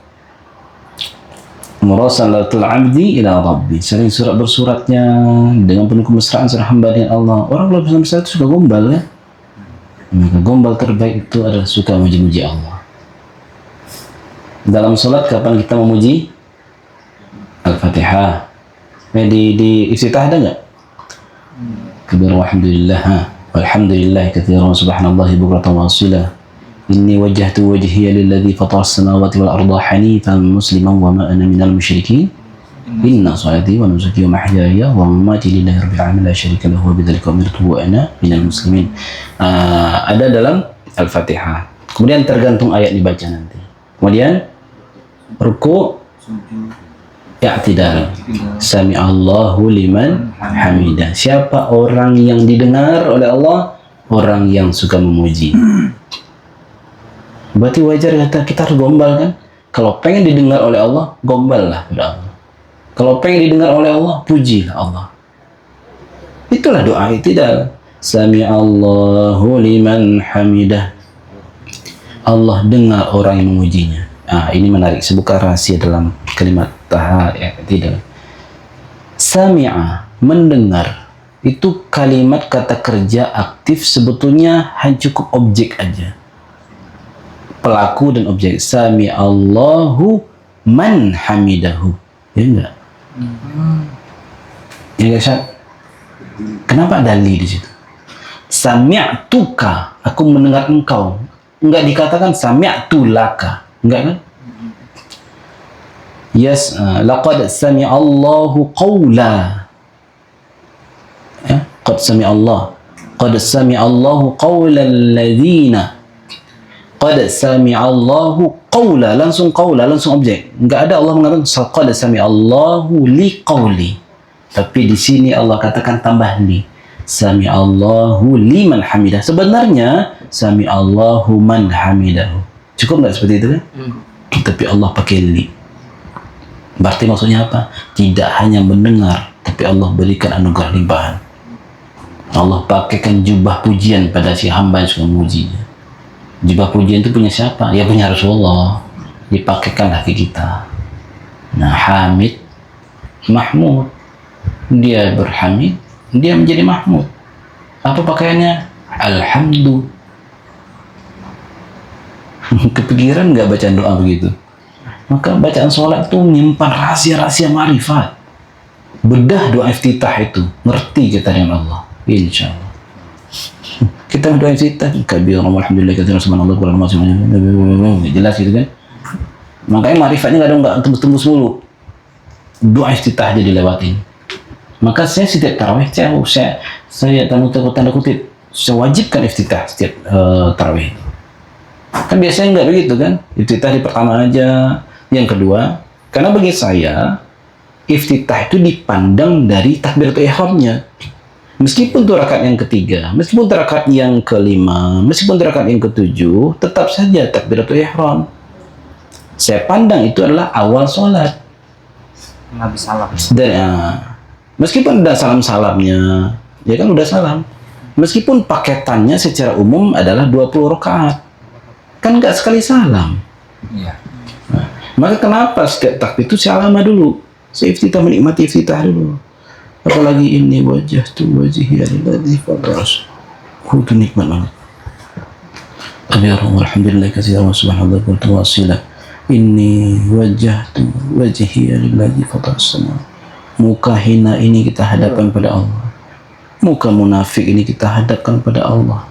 Speaker 1: Murasalatul abdi ila rabbi. Saling surat bersuratnya dengan penuh kemesraan antara hamba dengan Allah. Orang kalau bersama itu suka gombal ya. Maka gombal terbaik itu adalah suka memuji-muji Allah. Dalam sholat kapan kita memuji? Al-Fatihah. Di iftitah ada nggak? Kabir walhamdulillah. Walhamdulillah katsiran subhanallahi bukratan wa asila. Inni wajjahtu wajhiya lilladzi fatara as-samawati wal arda hanifan musliman wa ma ana minal musyrikin. Inna salati wa nusuki wa mahyaya wa mamati lillahi rabbil alamin la syarika lahu wa bidzalika umirtu wa ana minal muslimin. Ada dalam Al-Fatihah. Kemudian tergantung ayat dibaca nanti. Kemudian ruku' i'tidal. Sami'allahu liman hamidah. Siapa orang yang didengar oleh Allah? Orang yang suka memuji. Berarti wajar kata kita harus gombal kan? Kalau pengen didengar oleh Allah, gomballah kepada Allah. Kalau pengen didengar oleh Allah, pujilah Allah. Itulah doa i'tidal. Sami'allahu liman hamidah. Allah dengar orang yang memujinya. Ini menarik. Saya buka rahasia dalam kalimat i'tidal. Sami'a, mendengar. Itu kalimat kata kerja aktif sebetulnya hanya cukup objek aja. Pelaku dan objek. Sami'allahu man hamidahu. Ya enggak? Ya enggak, Syed? Kenapa ada li di situ? Sami'tuka, aku mendengar engkau. Enggak dikatakan sami'tu laka. Enggak kan? Yes, laqad sami'allahu qawla. Ya, qad sami'allah. Qad sami'allahu qawla alladhina. Qad sami'allahu qawla, langsung qawla, langsung objek. Enggak ada Allah mengatakan qad sami'allahu li qawli. Tapi di sini Allah katakan tambah li. Sami'allahu liman hamidah. Sebenarnya sami'allahu man hamidahu. Cukup enggak seperti itu kan? Tapi Allah pakai li. Berarti maksudnya apa? Tidak hanya mendengar, tapi Allah berikan anugerah limpahan. Allah pakaikan jubah pujian pada si hamba yang suka memujinya. Jubah pujian itu punya siapa? Ya punya Rasulullah. Dipakaikanlah ke kita. Nah, Hamid, Mahmud. Dia berhamid, dia menjadi Mahmud. Apa pakaiannya? Alhamdulillah. Kepikiran nggak bacaan doa begitu? Maka bacaan sholat itu menyimpan rahasia-rahasia ma'rifat. Bedah doa iftitah itu. Ngerti kita dengan Allah. Insya Allah. Kita doa iftitah. Kabir, alhamdulillah, katsiran subhanallah, Quran masih jelas gitu kan. Makanya ma'rifatnya nggak tembus-tembus mulu. Doa iftitah aja dilewatin. Maka saya setiap tarawih, saya tanda kutip, saya wajibkan iftitah setiap tarawih. Kan biasanya nggak begitu kan? Iftitah di pertama aja. Yang kedua, karena bagi saya iftitah itu dipandang dari takbiratul ihramnya. Meskipun itu rakaat yang ketiga, meskipun itu rakaat yang kelima, meskipun itu rakaat yang ketujuh, tetap saja takbiratul ihram. Saya pandang itu adalah awal sholat.
Speaker 3: Nabi salam.
Speaker 1: Dan meskipun ada salam-salamnya, ya kan udah salam. Meskipun paketannya secara umum adalah 20 rakaat. Kan nggak sekali salam.
Speaker 2: Iya.
Speaker 1: Nah, maka kenapa setiap takbir itu saya alama dulu? Saya iftitah, menikmati iftitah dulu. Apalagi ini wajah tu wajhi alladzi fadras. Itu nikmat banget. Alhamdulillah katsiran wa subhanallah wa wasila. Inni wajjahtu wajhi alladzi fadras. Muka hina ini kita hadapkan pada Allah Muka munafik ini kita hadapkan pada Allah,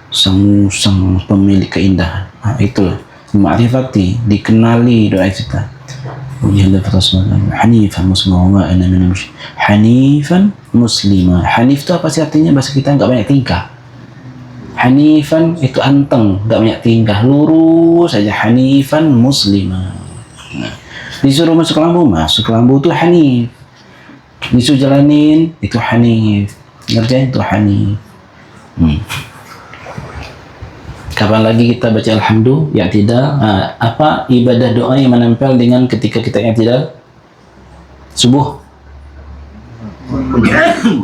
Speaker 1: sang pemilik keindahan. Nah, itulah ma'rifati, dikenali doa kita. Hanifan muslima, Hanifan muslima. Hanif itu apa sih artinya? Bahasa kita nggak banyak tingkah. Hanifan itu anteng, nggak banyak tingkah, lurus saja. Hanifan muslima. Nah, disuruh masuk lampu itu hanif. Disuruh jalanin itu hanif. Ngerjain itu hanif. Kapan lagi kita baca alhamdulillah yang tidak apa ibadah doa yang menempel dengan ketika kita yang tidak subuh?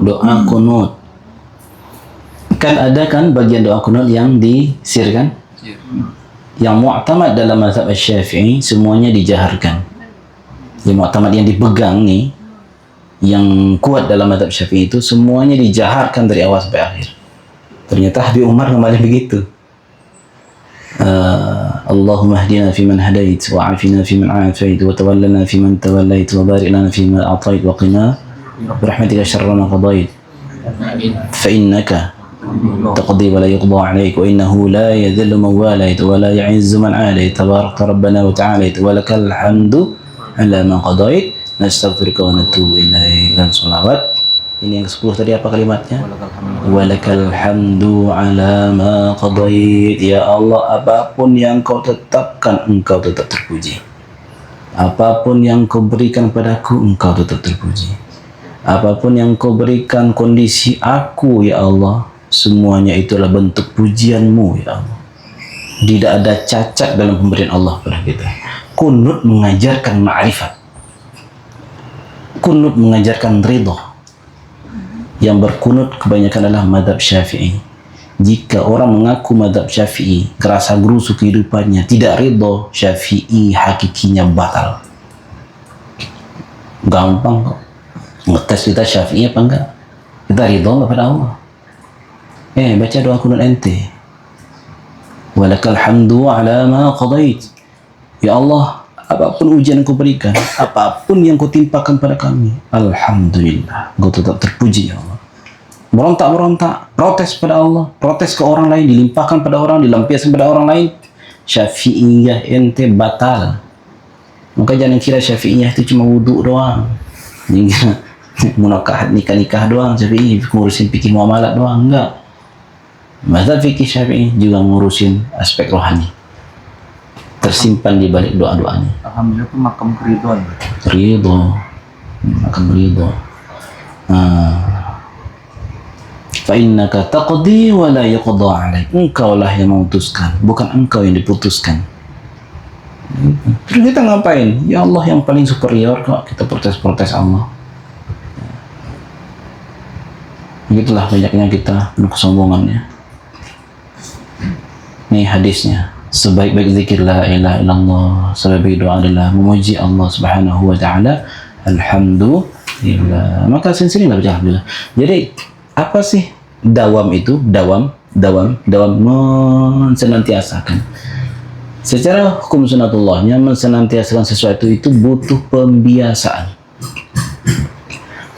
Speaker 1: Doa kunut. Kan ada kan bagian doa kunut yang disirkan? Yang mu'tamad dalam mazhab Syafi'i semuanya dijaharkan. Yang mu'tamad yang dipegang nih, yang kuat dalam mazhab Syafi'i itu semuanya dijaharkan dari awal sampai akhir. Ternyata Habib Umar kembali begitu. Allahumma hdina fiman hadait wa afina fiman afait wa tawallana fiman tawallait wa barik lana fima a'tait wa qina birahmatika syarra ma qadait fa innaka taqdi wa la yuqda 'alaik wa innahu la yadhillu man walait wa la ya'izzu man 'alait tabarakta rabbana wa ta'alait wa lakal hamdu 'ala ma qadait nastaghfiruka wa natubu ilaik. Dan selawat ini yang ke-10 tadi apa kalimatnya? Walakal hamdu ala ma qadait. Ya Allah, apapun yang kau tetapkan, engkau tetap terpuji. Apapun yang kau berikan padaku, engkau tetap terpuji. Apapun yang kau berikan kondisi aku, ya Allah, semuanya itulah bentuk pujianmu, ya Allah. Tidak ada cacat dalam pemberian Allah pada kita. Kunut mengajarkan ma'rifat. Kunut mengajarkan ridha. Yang berkunut kebanyakan adalah madhab Syafi'i. Jika orang mengaku madhab Syafi'i, kerasa gerusu kehidupannya, tidak ridho, Syafi'i hakikinya batal. Gampang kok. Ngetes kita Syafi'i apa enggak? Kita ridho enggak pada Allah? Baca doa kunut ente. Walakal hamdu ala ma qadait. Ya Allah, apapun ujian yang kau berikan, apapun yang kau timpakan pada kami, alhamdulillah, kau tetap terpuji, ya Allah. Berontak-berontak, protes pada Allah, protes ke orang lain, dilimpahkan pada orang, dilampiaskan pada orang lain, Syafi'iyah ente batal. Maka jangan kira Syafi'iyah itu cuma wudhu doang, munakahat nikah-nikah doang, Syafi'i ngurusin fikih muamalat doang, enggak. Mazhab fikih Syafi'i juga ngurusin aspek rohani, tersimpan di balik doa-doanya.
Speaker 2: Alhamdulillah itu makam keridhaan.
Speaker 1: Ridho, makam ridho. Fa innaka taqdi wa la yuqda 'alaik. Engkaulah yang memutuskan, bukan engkau yang diputuskan. Terus kita ngapain? Ya Allah yang paling superior kok, kita protes-protes Allah. Begitulah banyaknya kita penuh kesombongannya. Nih hadisnya. Sebaik-baik zikir la ilaha illallah, sebaik-baik doa adalah memuji Allah Subhanahu wa taala. Alhamdulillah. Maka sering baca alhamdulillah. Jadi apa sih dawam itu? Dawam mensenantiasakan. Secara hukum sunatullahnya, mensenantiasakan sesuatu itu butuh pembiasaan.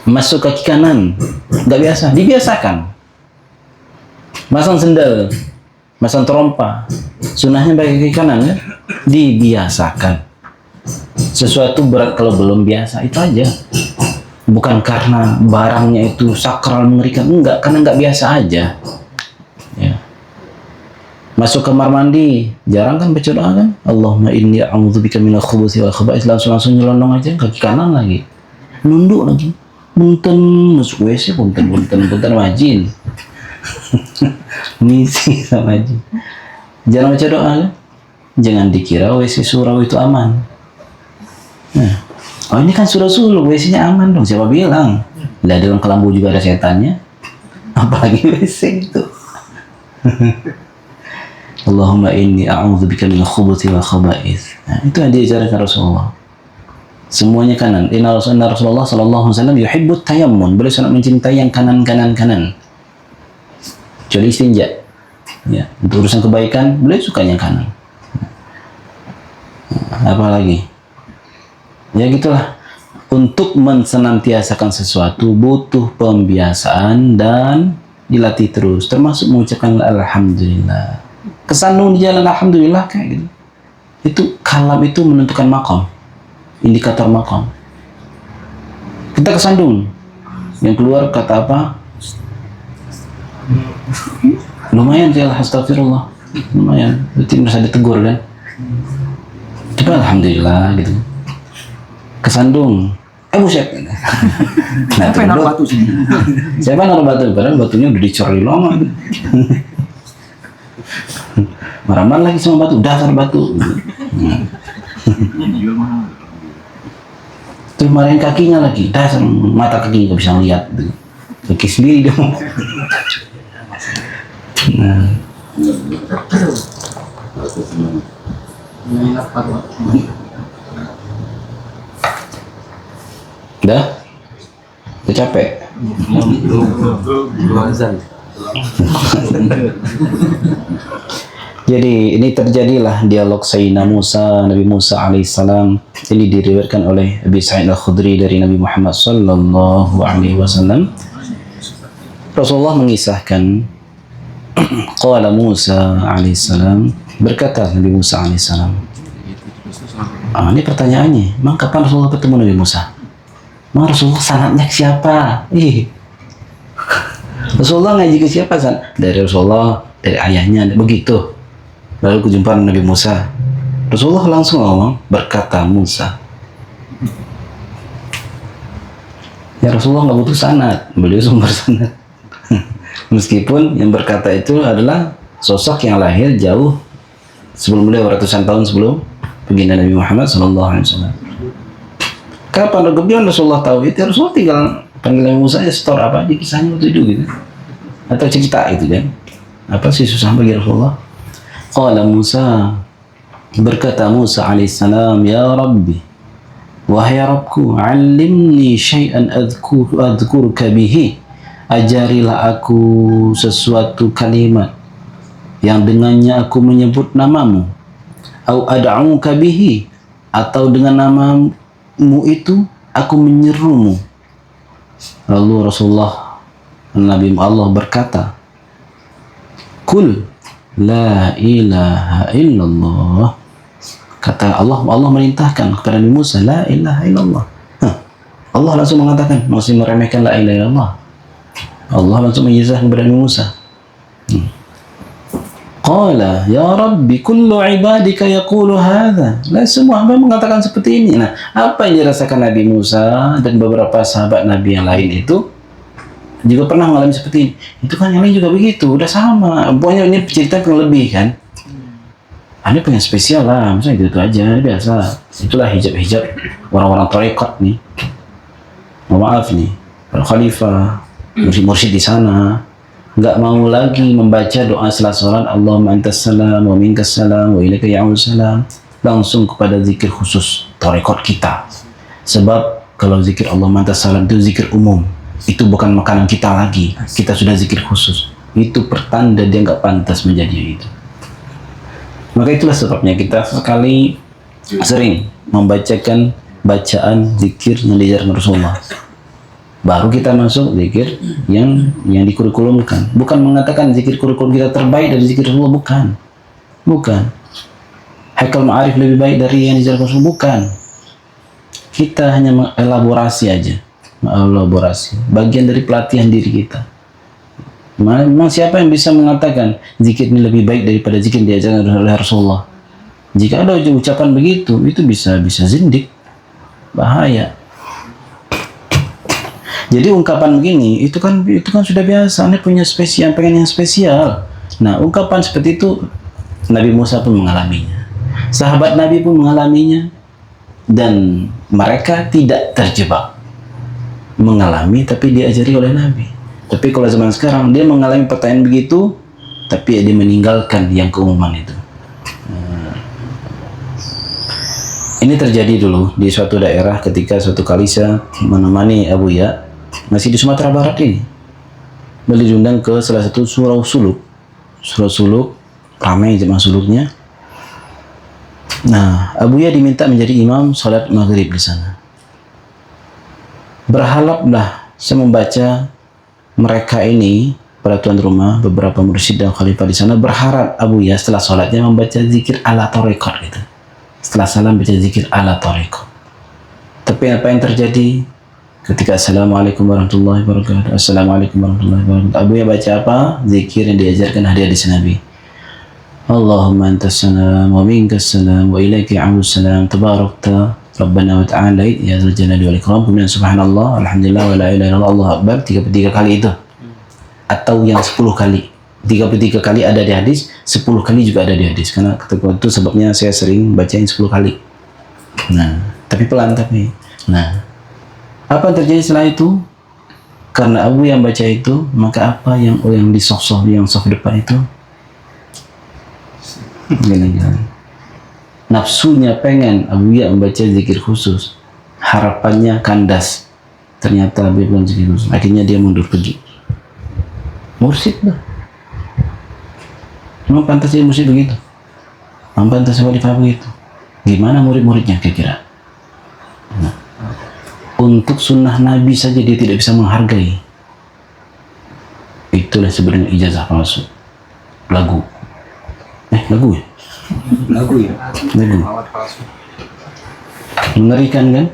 Speaker 1: Masuk kaki kanan nggak biasa, dibiasakan. Masang sendal, masang terompa, sunnahnya pakai kaki kanan ya, dibiasakan. Sesuatu berat kalau belum biasa, itu aja. Bukan karena barangnya itu sakral mengerikan, enggak, karena enggak biasa aja. Ya. Masuk kamar mandi, jarang kan baca doa kan? Allahumma inni a'udzubika minal khubuthi wal khaba'ith, langsung nyelonong aja kaki kanan lagi. Nunduk lagi. Punten masuk WC, punten majin. Misi sama majin. Jarang baca doa kan? Jangan dikira WC surau itu aman. Nah, oh ini kan surau-surau, WC-nya aman dong. Siapa bilang? Lah dalam kelambu juga ada setannya. Apalagi WC itu. Allahumma inni a'udzubika minal khubuthi wal khaba'ith. Nah, itu yang diajarkan Rasulullah. Semuanya kanan. Inna Rasulullah sallallahu alaihi wasallam yuhibbut tayammun. Beliau sangat mencintai yang kanan. Kecuali istinja. Ya, untuk urusan kebaikan, beliau suka yang kanan. Nah, apa lagi? Ya gitulah. untuk mensenantiasakan sesuatu butuh pembiasaan dan dilatih terus, termasuk mengucapkan alhamdulillah. Kesandung di jalan alhamdulillah kayak gitu. Itu kalam itu menentukan makom, indikator makom. Kita kesandung, yang keluar kata apa? Lumayan sih, astagfirullah, lumayan. Berarti merasa ditegur kan? Coba alhamdulillah gitu. Kesandung, buset. Nah,
Speaker 2: Siapa yang naruh batu sini?
Speaker 1: siapa naruh batu? Padahal batunya udah dicori lama. Marah-marah lagi sama batu, dasar batu. Terus marahin kakinya lagi, dasar mata kaki nggak bisa ngeliat. Kaki sendiri dong. Nah. Udah? Udah capek? Jadi ini terjadilah dialog Sayyidina Musa, Nabi Musa alaihissalam. Ini diriwayatkan oleh Abi Sa'id Al-Khudri dari Nabi Muhammad sallallahu alaihi wasallam. Rasulullah mengisahkan qala Musa alaihissalam, berkata Nabi Musa alaihissalam. Ini pertanyaannya, memang kapan Rasulullah bertemu Nabi Musa? Memang Rasulullah sanadnya siapa? Rasulullah ngaji ke siapa? Dari Rasulullah, dari ayahnya, begitu. Lalu kejumpa Nabi Musa. Rasulullah langsung ngomong, berkata Musa. Ya Rasulullah nggak butuh sanad, beliau sumber sanad. Meskipun yang berkata itu adalah sosok yang lahir jauh sebelum beliau, ratusan tahun sebelum baginda Nabi Muhammad SAW. Kapan kemudian Rasulullah tahu itu? Rasulullah tinggal panggil Nabi Musa, ya setor apa aja kisahnya waktu itu gitu, atau cerita itu kan? Apa sih susah bagi Rasulullah? Qala Musa, berkata Musa alaihissalam, ya Rabbi, wahai Rabbku, alimni syai'an adhkuruka bihi, ajarilah aku sesuatu kalimat yang dengannya aku menyebut namamu, au ad'uka bihi, atau dengan namamu itu aku menyerumu. Lalu Rasulullah Nabi Allah berkata, kul la ilaha illallah. Kata Allah merintahkan kepada Nabi Musa, la ilaha illallah. Allah langsung mengatakan, masih meremehkan la ilaha illallah. Allah langsung mengisahkan kepada Nabi Musa. Qala ya Rabbi kullu ibadika yaqulu hadha. Lah semua hamba mengatakan seperti ini. Nah, apa yang dirasakan Nabi Musa dan beberapa sahabat Nabi yang lain itu juga pernah mengalami seperti ini. Itu kan yang lain juga begitu, udah sama. Pokoknya ini cerita yang lebih kan. Ini pengen spesial lah, misalnya gitu aja, biasa. Itulah hijab-hijab orang-orang tarekat nih. Maaf nih, para khalifah, mursyid-mursyid di sana nggak mau lagi membaca doa setelah sholat, Allahumma antas salam wa minkas salam wa ilaika ya'ud salam, langsung kepada zikir khusus tarekat kita. Sebab kalau zikir Allahumma antas salam itu zikir umum, itu bukan makanan kita lagi, kita sudah zikir khusus. Itu pertanda dia nggak pantas menjadi itu. Maka itulah sebabnya kita sekali sering membacakan bacaan zikir yang diajarkan Rasulullah. Baru kita masuk zikir yang dikurikulumkan. Bukan mengatakan zikir kurikulum kita terbaik dari zikir Rasulullah, bukan. Haikal Ma'arif lebih baik dari yang diajarkan Rasulullah, bukan. Kita hanya mengelaborasi aja, bagian dari pelatihan diri kita. Memang siapa yang bisa mengatakan zikir ini lebih baik daripada zikir yang diajarkan oleh Rasulullah? Jika ada ucapan begitu, itu bisa zindik, bahaya. Jadi ungkapan begini itu kan sudah biasa. Anda punya spesial, pengen yang spesial. Nah, ungkapan seperti itu Nabi Musa pun mengalaminya, sahabat Nabi pun mengalaminya, dan mereka tidak terjebak mengalami tapi diajari oleh Nabi. Tapi kalau zaman sekarang dia mengalami pertanyaan begitu, tapi dia meninggalkan yang keumuman itu. Ini terjadi dulu di suatu daerah ketika suatu kali saya menemani Abu Ya, masih di Sumatera Barat ini. Beliau diundang ke salah satu surau suluk. Surau suluk, ramai jemaah suluknya. Nah, Abu Ya diminta menjadi imam salat maghrib di sana. Berharaplah saya membaca mereka ini, para tuan rumah, beberapa mursyid dan khalifah di sana berharap Abu Ya setelah sholatnya membaca zikir ala tariqat gitu. Setelah salam baca zikir ala tariqat. Tapi apa yang terjadi ketika Assalamualaikum warahmatullahi wabarakatuh, Assalamualaikum warahmatullahi wabarakatuh, Abu Ya baca apa? Zikir yang diajarkan hadis Nabi. Allahumma antas salam wa minkas salam wa ilaika ya'udus salam tabarakta Rabbana wa ta'ala ya dzal jalali wal ikram. Kemudian subhanallah alhamdulillah wa la ilaha illallah Allahu akbar 33 kali itu. Atau yang 10 kali. 33 kali ada di hadis, 10 kali juga ada di hadis. Karena ketika itu sebabnya saya sering bacain 10 kali. Nah, tapi pelan tapi. Nah, apa yang terjadi setelah itu? Karena Abu yang baca itu, maka apa yang di soft depan itu? Gila-gila. Nafsunya pengen Abu Ya membaca zikir khusus. Harapannya kandas. Ternyata Abu Ya belum zikir khusus. Akhirnya dia mundur pergi. Mursyid lah. Memang pantas jadi mursyid begitu? Memang pantas khalifah begitu? Gimana murid-muridnya kira-kira? Nah, untuk sunnah Nabi saja dia tidak bisa menghargai. Itulah sebenarnya ijazah palsu. Lagu ya?
Speaker 2: Lagu ya?
Speaker 1: Lagu.
Speaker 2: Awat palsu.
Speaker 1: Mengerikan kan?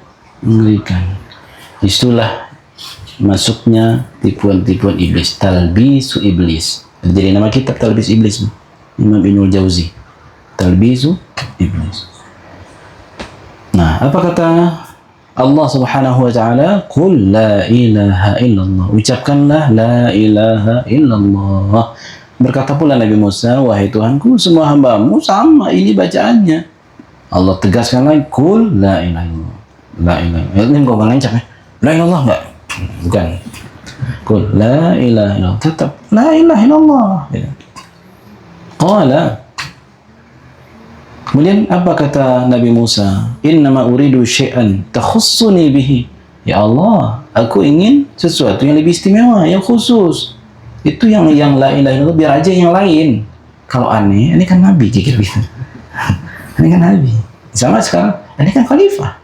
Speaker 1: Mengerikan. Itulah masuknya tipuan-tipuan iblis, talbisu iblis. Jadi nama kitab Talbis Iblis, Imam Ibnul Jauzi. Talbisu iblis. Nah, apa kata Allah Subhanahu wa taala? Qul la ilaha illallah. Ucapkanlah la ilaha illallah. Berkata pula Nabi Musa, wahai Tuhanku, semua hamba-Mu sama ini bacaannya. Allah tegaskan lagi, qul la ilaha illallah. La ilaha. Ini kok ngelancap ya? La ilaha illallah enggak? Bukan. Qul la ilaha illallah. Tetap la ilaha illallah. Qala. Kemudian apa kata Nabi Musa? Innama uridu syai'an takhussuni bihi. Ya Allah, aku ingin sesuatu yang lebih istimewa, yang khusus. Itu yang la ilaha illallah biar aja yang lain. Kalau aneh, ini kan Nabi gitu. Ini kan Nabi. Sama sekarang, ini kan khalifah.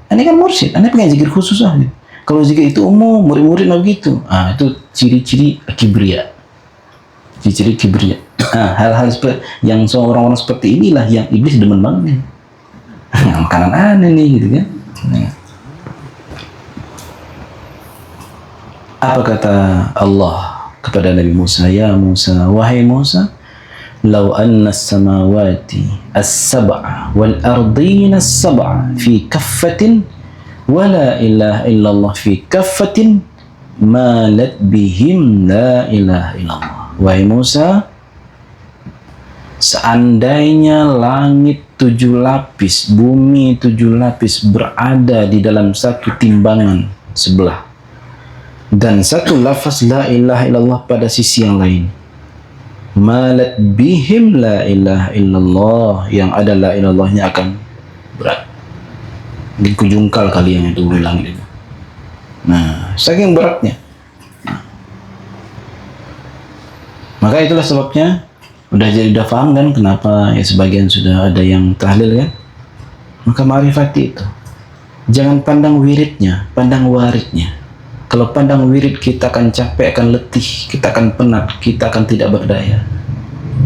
Speaker 1: Ini kan mursyid. Ini pengen zikir khusus lah. Kalau zikir itu umum, murid-murid nggak begitu. Ah, itu ciri-ciri kibria. Ciri-ciri kibria. Nah, hal-hal seperti yang orang-orang seperti inilah yang iblis demen banget nih. Makanan aneh nih gitu kan. Nah. Apa kata Allah kepada Nabi Musa? Ya Musa, wahai Musa, law anna as-samawati as-sab'a wal ardina as-sab'a fi kaffatin wa la ilaha illallah fi kaffatin malat bihim la ilaha illallah. Wahai Musa, seandainya langit 7 lapis, bumi 7 lapis berada di dalam satu timbangan sebelah, dan satu lafaz la ilaha illallah pada sisi yang lain, malat bihim la ilaha illallah, yang ada la ilallahnya akan berat. Dikujungkal kali yang itu langit itu. Nah, saking beratnya. Maka itulah sebabnya udah paham kan kenapa ya sebagian sudah ada yang tahlil kan. Maka ma'rifati itu. Jangan pandang wiridnya, pandang waridnya. Kalau pandang wirid kita akan capek, akan letih, kita akan penat, kita akan tidak berdaya,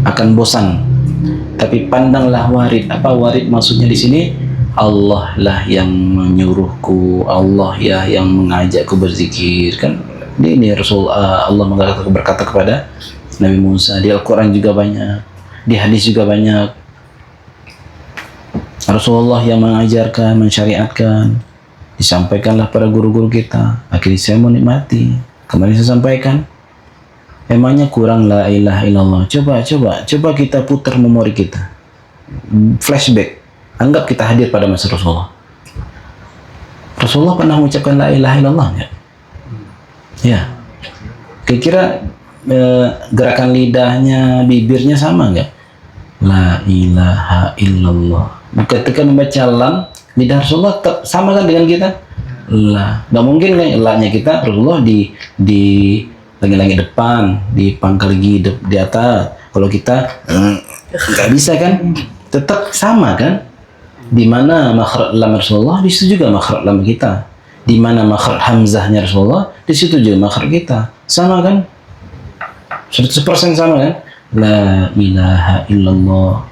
Speaker 1: akan bosan. Tapi pandanglah warid. Apa warid maksudnya di sini? Allah lah yang menyuruhku, Allah ya yang mengajakku berzikir kan. Ini Rasul Allah berkata kepada Nabi Musa, di Al-Quran juga banyak, di hadis juga banyak. Rasulullah yang mengajarkan, mensyariatkan, disampaikanlah pada guru-guru kita. Akhirnya saya menikmati. Kemarin saya sampaikan, emangnya kurang la ilaha illallah. Coba kita putar memori kita, flashback. Anggap kita hadir pada masa Rasulullah. Rasulullah pernah mengucapkan la ilaha illallah enggak? Ya. Kira-kira gerakan lidahnya, bibirnya sama enggak? La ilaha illallah. Ketika membaca lam, lidah Rasulullah sama kan dengan kita? La. Nggak mungkin kan la-nya kita Rasulullah di langit-langit depan, di pangkal gigi di atas. Kalau kita nggak bisa kan? Tetap sama kan? Di mana makhraj lam Rasulullah, di situ juga makhraj lam kita. Di mana makhraj hamzahnya Rasulullah, di situ juga makhraj kita. Sama kan? 100% sama kan? La ilaha illallah.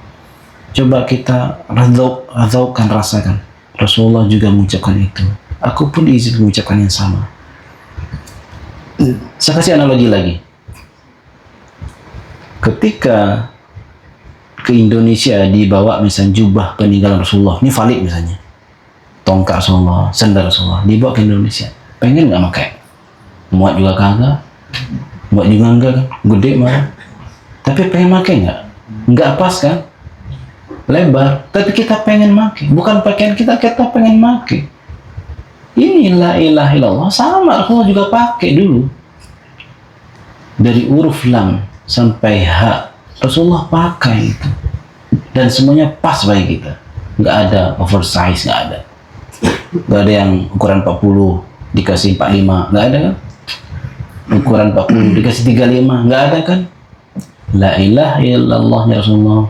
Speaker 1: Coba kita radaukan, rasakan. Rasulullah juga mengucapkan itu. Aku pun diizinkan mengucapkan yang sama. Saya kasih analogi lagi. Ketika ke Indonesia dibawa misalnya jubah peninggalan Rasulullah, ini valid misalnya, tongkat Rasulullah, sandal Rasulullah, dibawa ke Indonesia, pengen nggak pakai? Muat juga kagak, muat juga enggak kan, gede malah. Tapi pengen pakai nggak? Nggak pas kan? Lebar, tapi kita pengen pakai, bukan pakaian kita pengen pakai. Ini la ilaha illallah sama Rasulullah juga pakai dulu. Dari huruf lam sampai ha Rasulullah pakai itu, dan semuanya pas bagi kita. Nggak ada oversize, nggak ada yang ukuran 40 dikasih 45, nggak ada kan? Ukuran 40 dikasih 35, nggak ada kan? La ilaha illallah ya Rasulullah,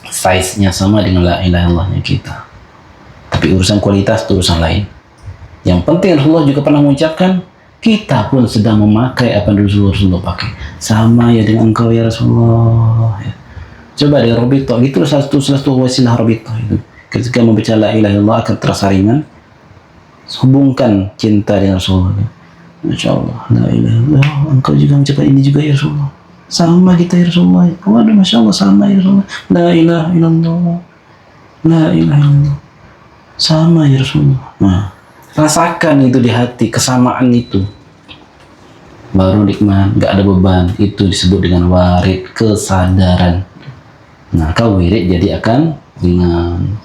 Speaker 1: size-nya sama dengan la ilaha illallahnya kita. Tapi urusan kualitas itu urusan lain. Yang penting Rasulullah juga pernah mengucapkan, kita pun sedang memakai apa yang Rasulullah pakai. Sama ya dengan engkau ya Rasulullah. Ya. Coba dari Robito, itu salah satu wasilah Robito itu. Ketika membaca la ilaha illallah akan terasa ringan. Hubungkan cinta dengan Rasulullah. Masya Allah, la ilaha illallah. Engkau juga mengucapkan ini juga ya Rasulullah. Sama kita ya Rasulullah. Waduh, Masya Allah, sama ya Rasulullah. La ilaha illallah. La ilaha illallah. Sama ya Rasulullah. Nah, rasakan itu di hati, kesamaan itu. Baru nikmat, gak ada beban. Itu disebut dengan warid, kesadaran. Nah, kau wirid jadi akan ringan.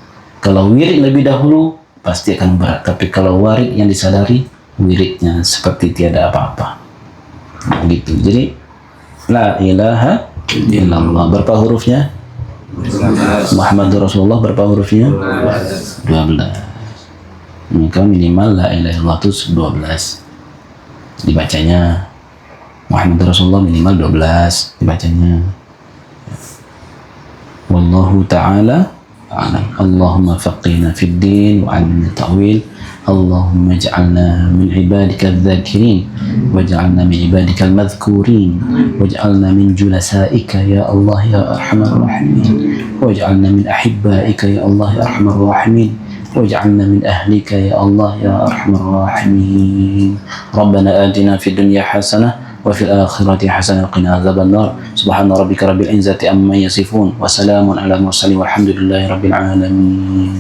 Speaker 1: Kalau wirid lebih dahulu, pasti akan berat. Tapi kalau warid yang disadari, wiridnya seperti tiada apa-apa. Nah, gitu. Jadi, la ilaha illallah. Berapa hurufnya?
Speaker 2: 12.
Speaker 1: Muhammadur Rasulullah berapa hurufnya? 12. Maka minimal la ilaha illallah itu 12 dibacanya. Muhammadur Rasulullah minimal 12 dibacanya. Wallahu ta'ala a'lam. Allahumma faqihna fid din wa 'allimna ta'wil. Allahumma ij'alna min ibadika adh-dhakirin waj'alna min ibadika al-madhkurin waj'alna min julasa'ika ya Allah ya arhamar rahimin waj'alna min ahibbaika ya Allah ya arhamar rahimin واجعلنا من أهلك يا الله يا أرحم الراحمين ربنا آتنا في الدنيا حسنة وفي الآخرة حسنة وقنا عذاب النار سبحان ربك رب العزة عما يصفون وسلام على المرسلين والحمد لله رب العالمين.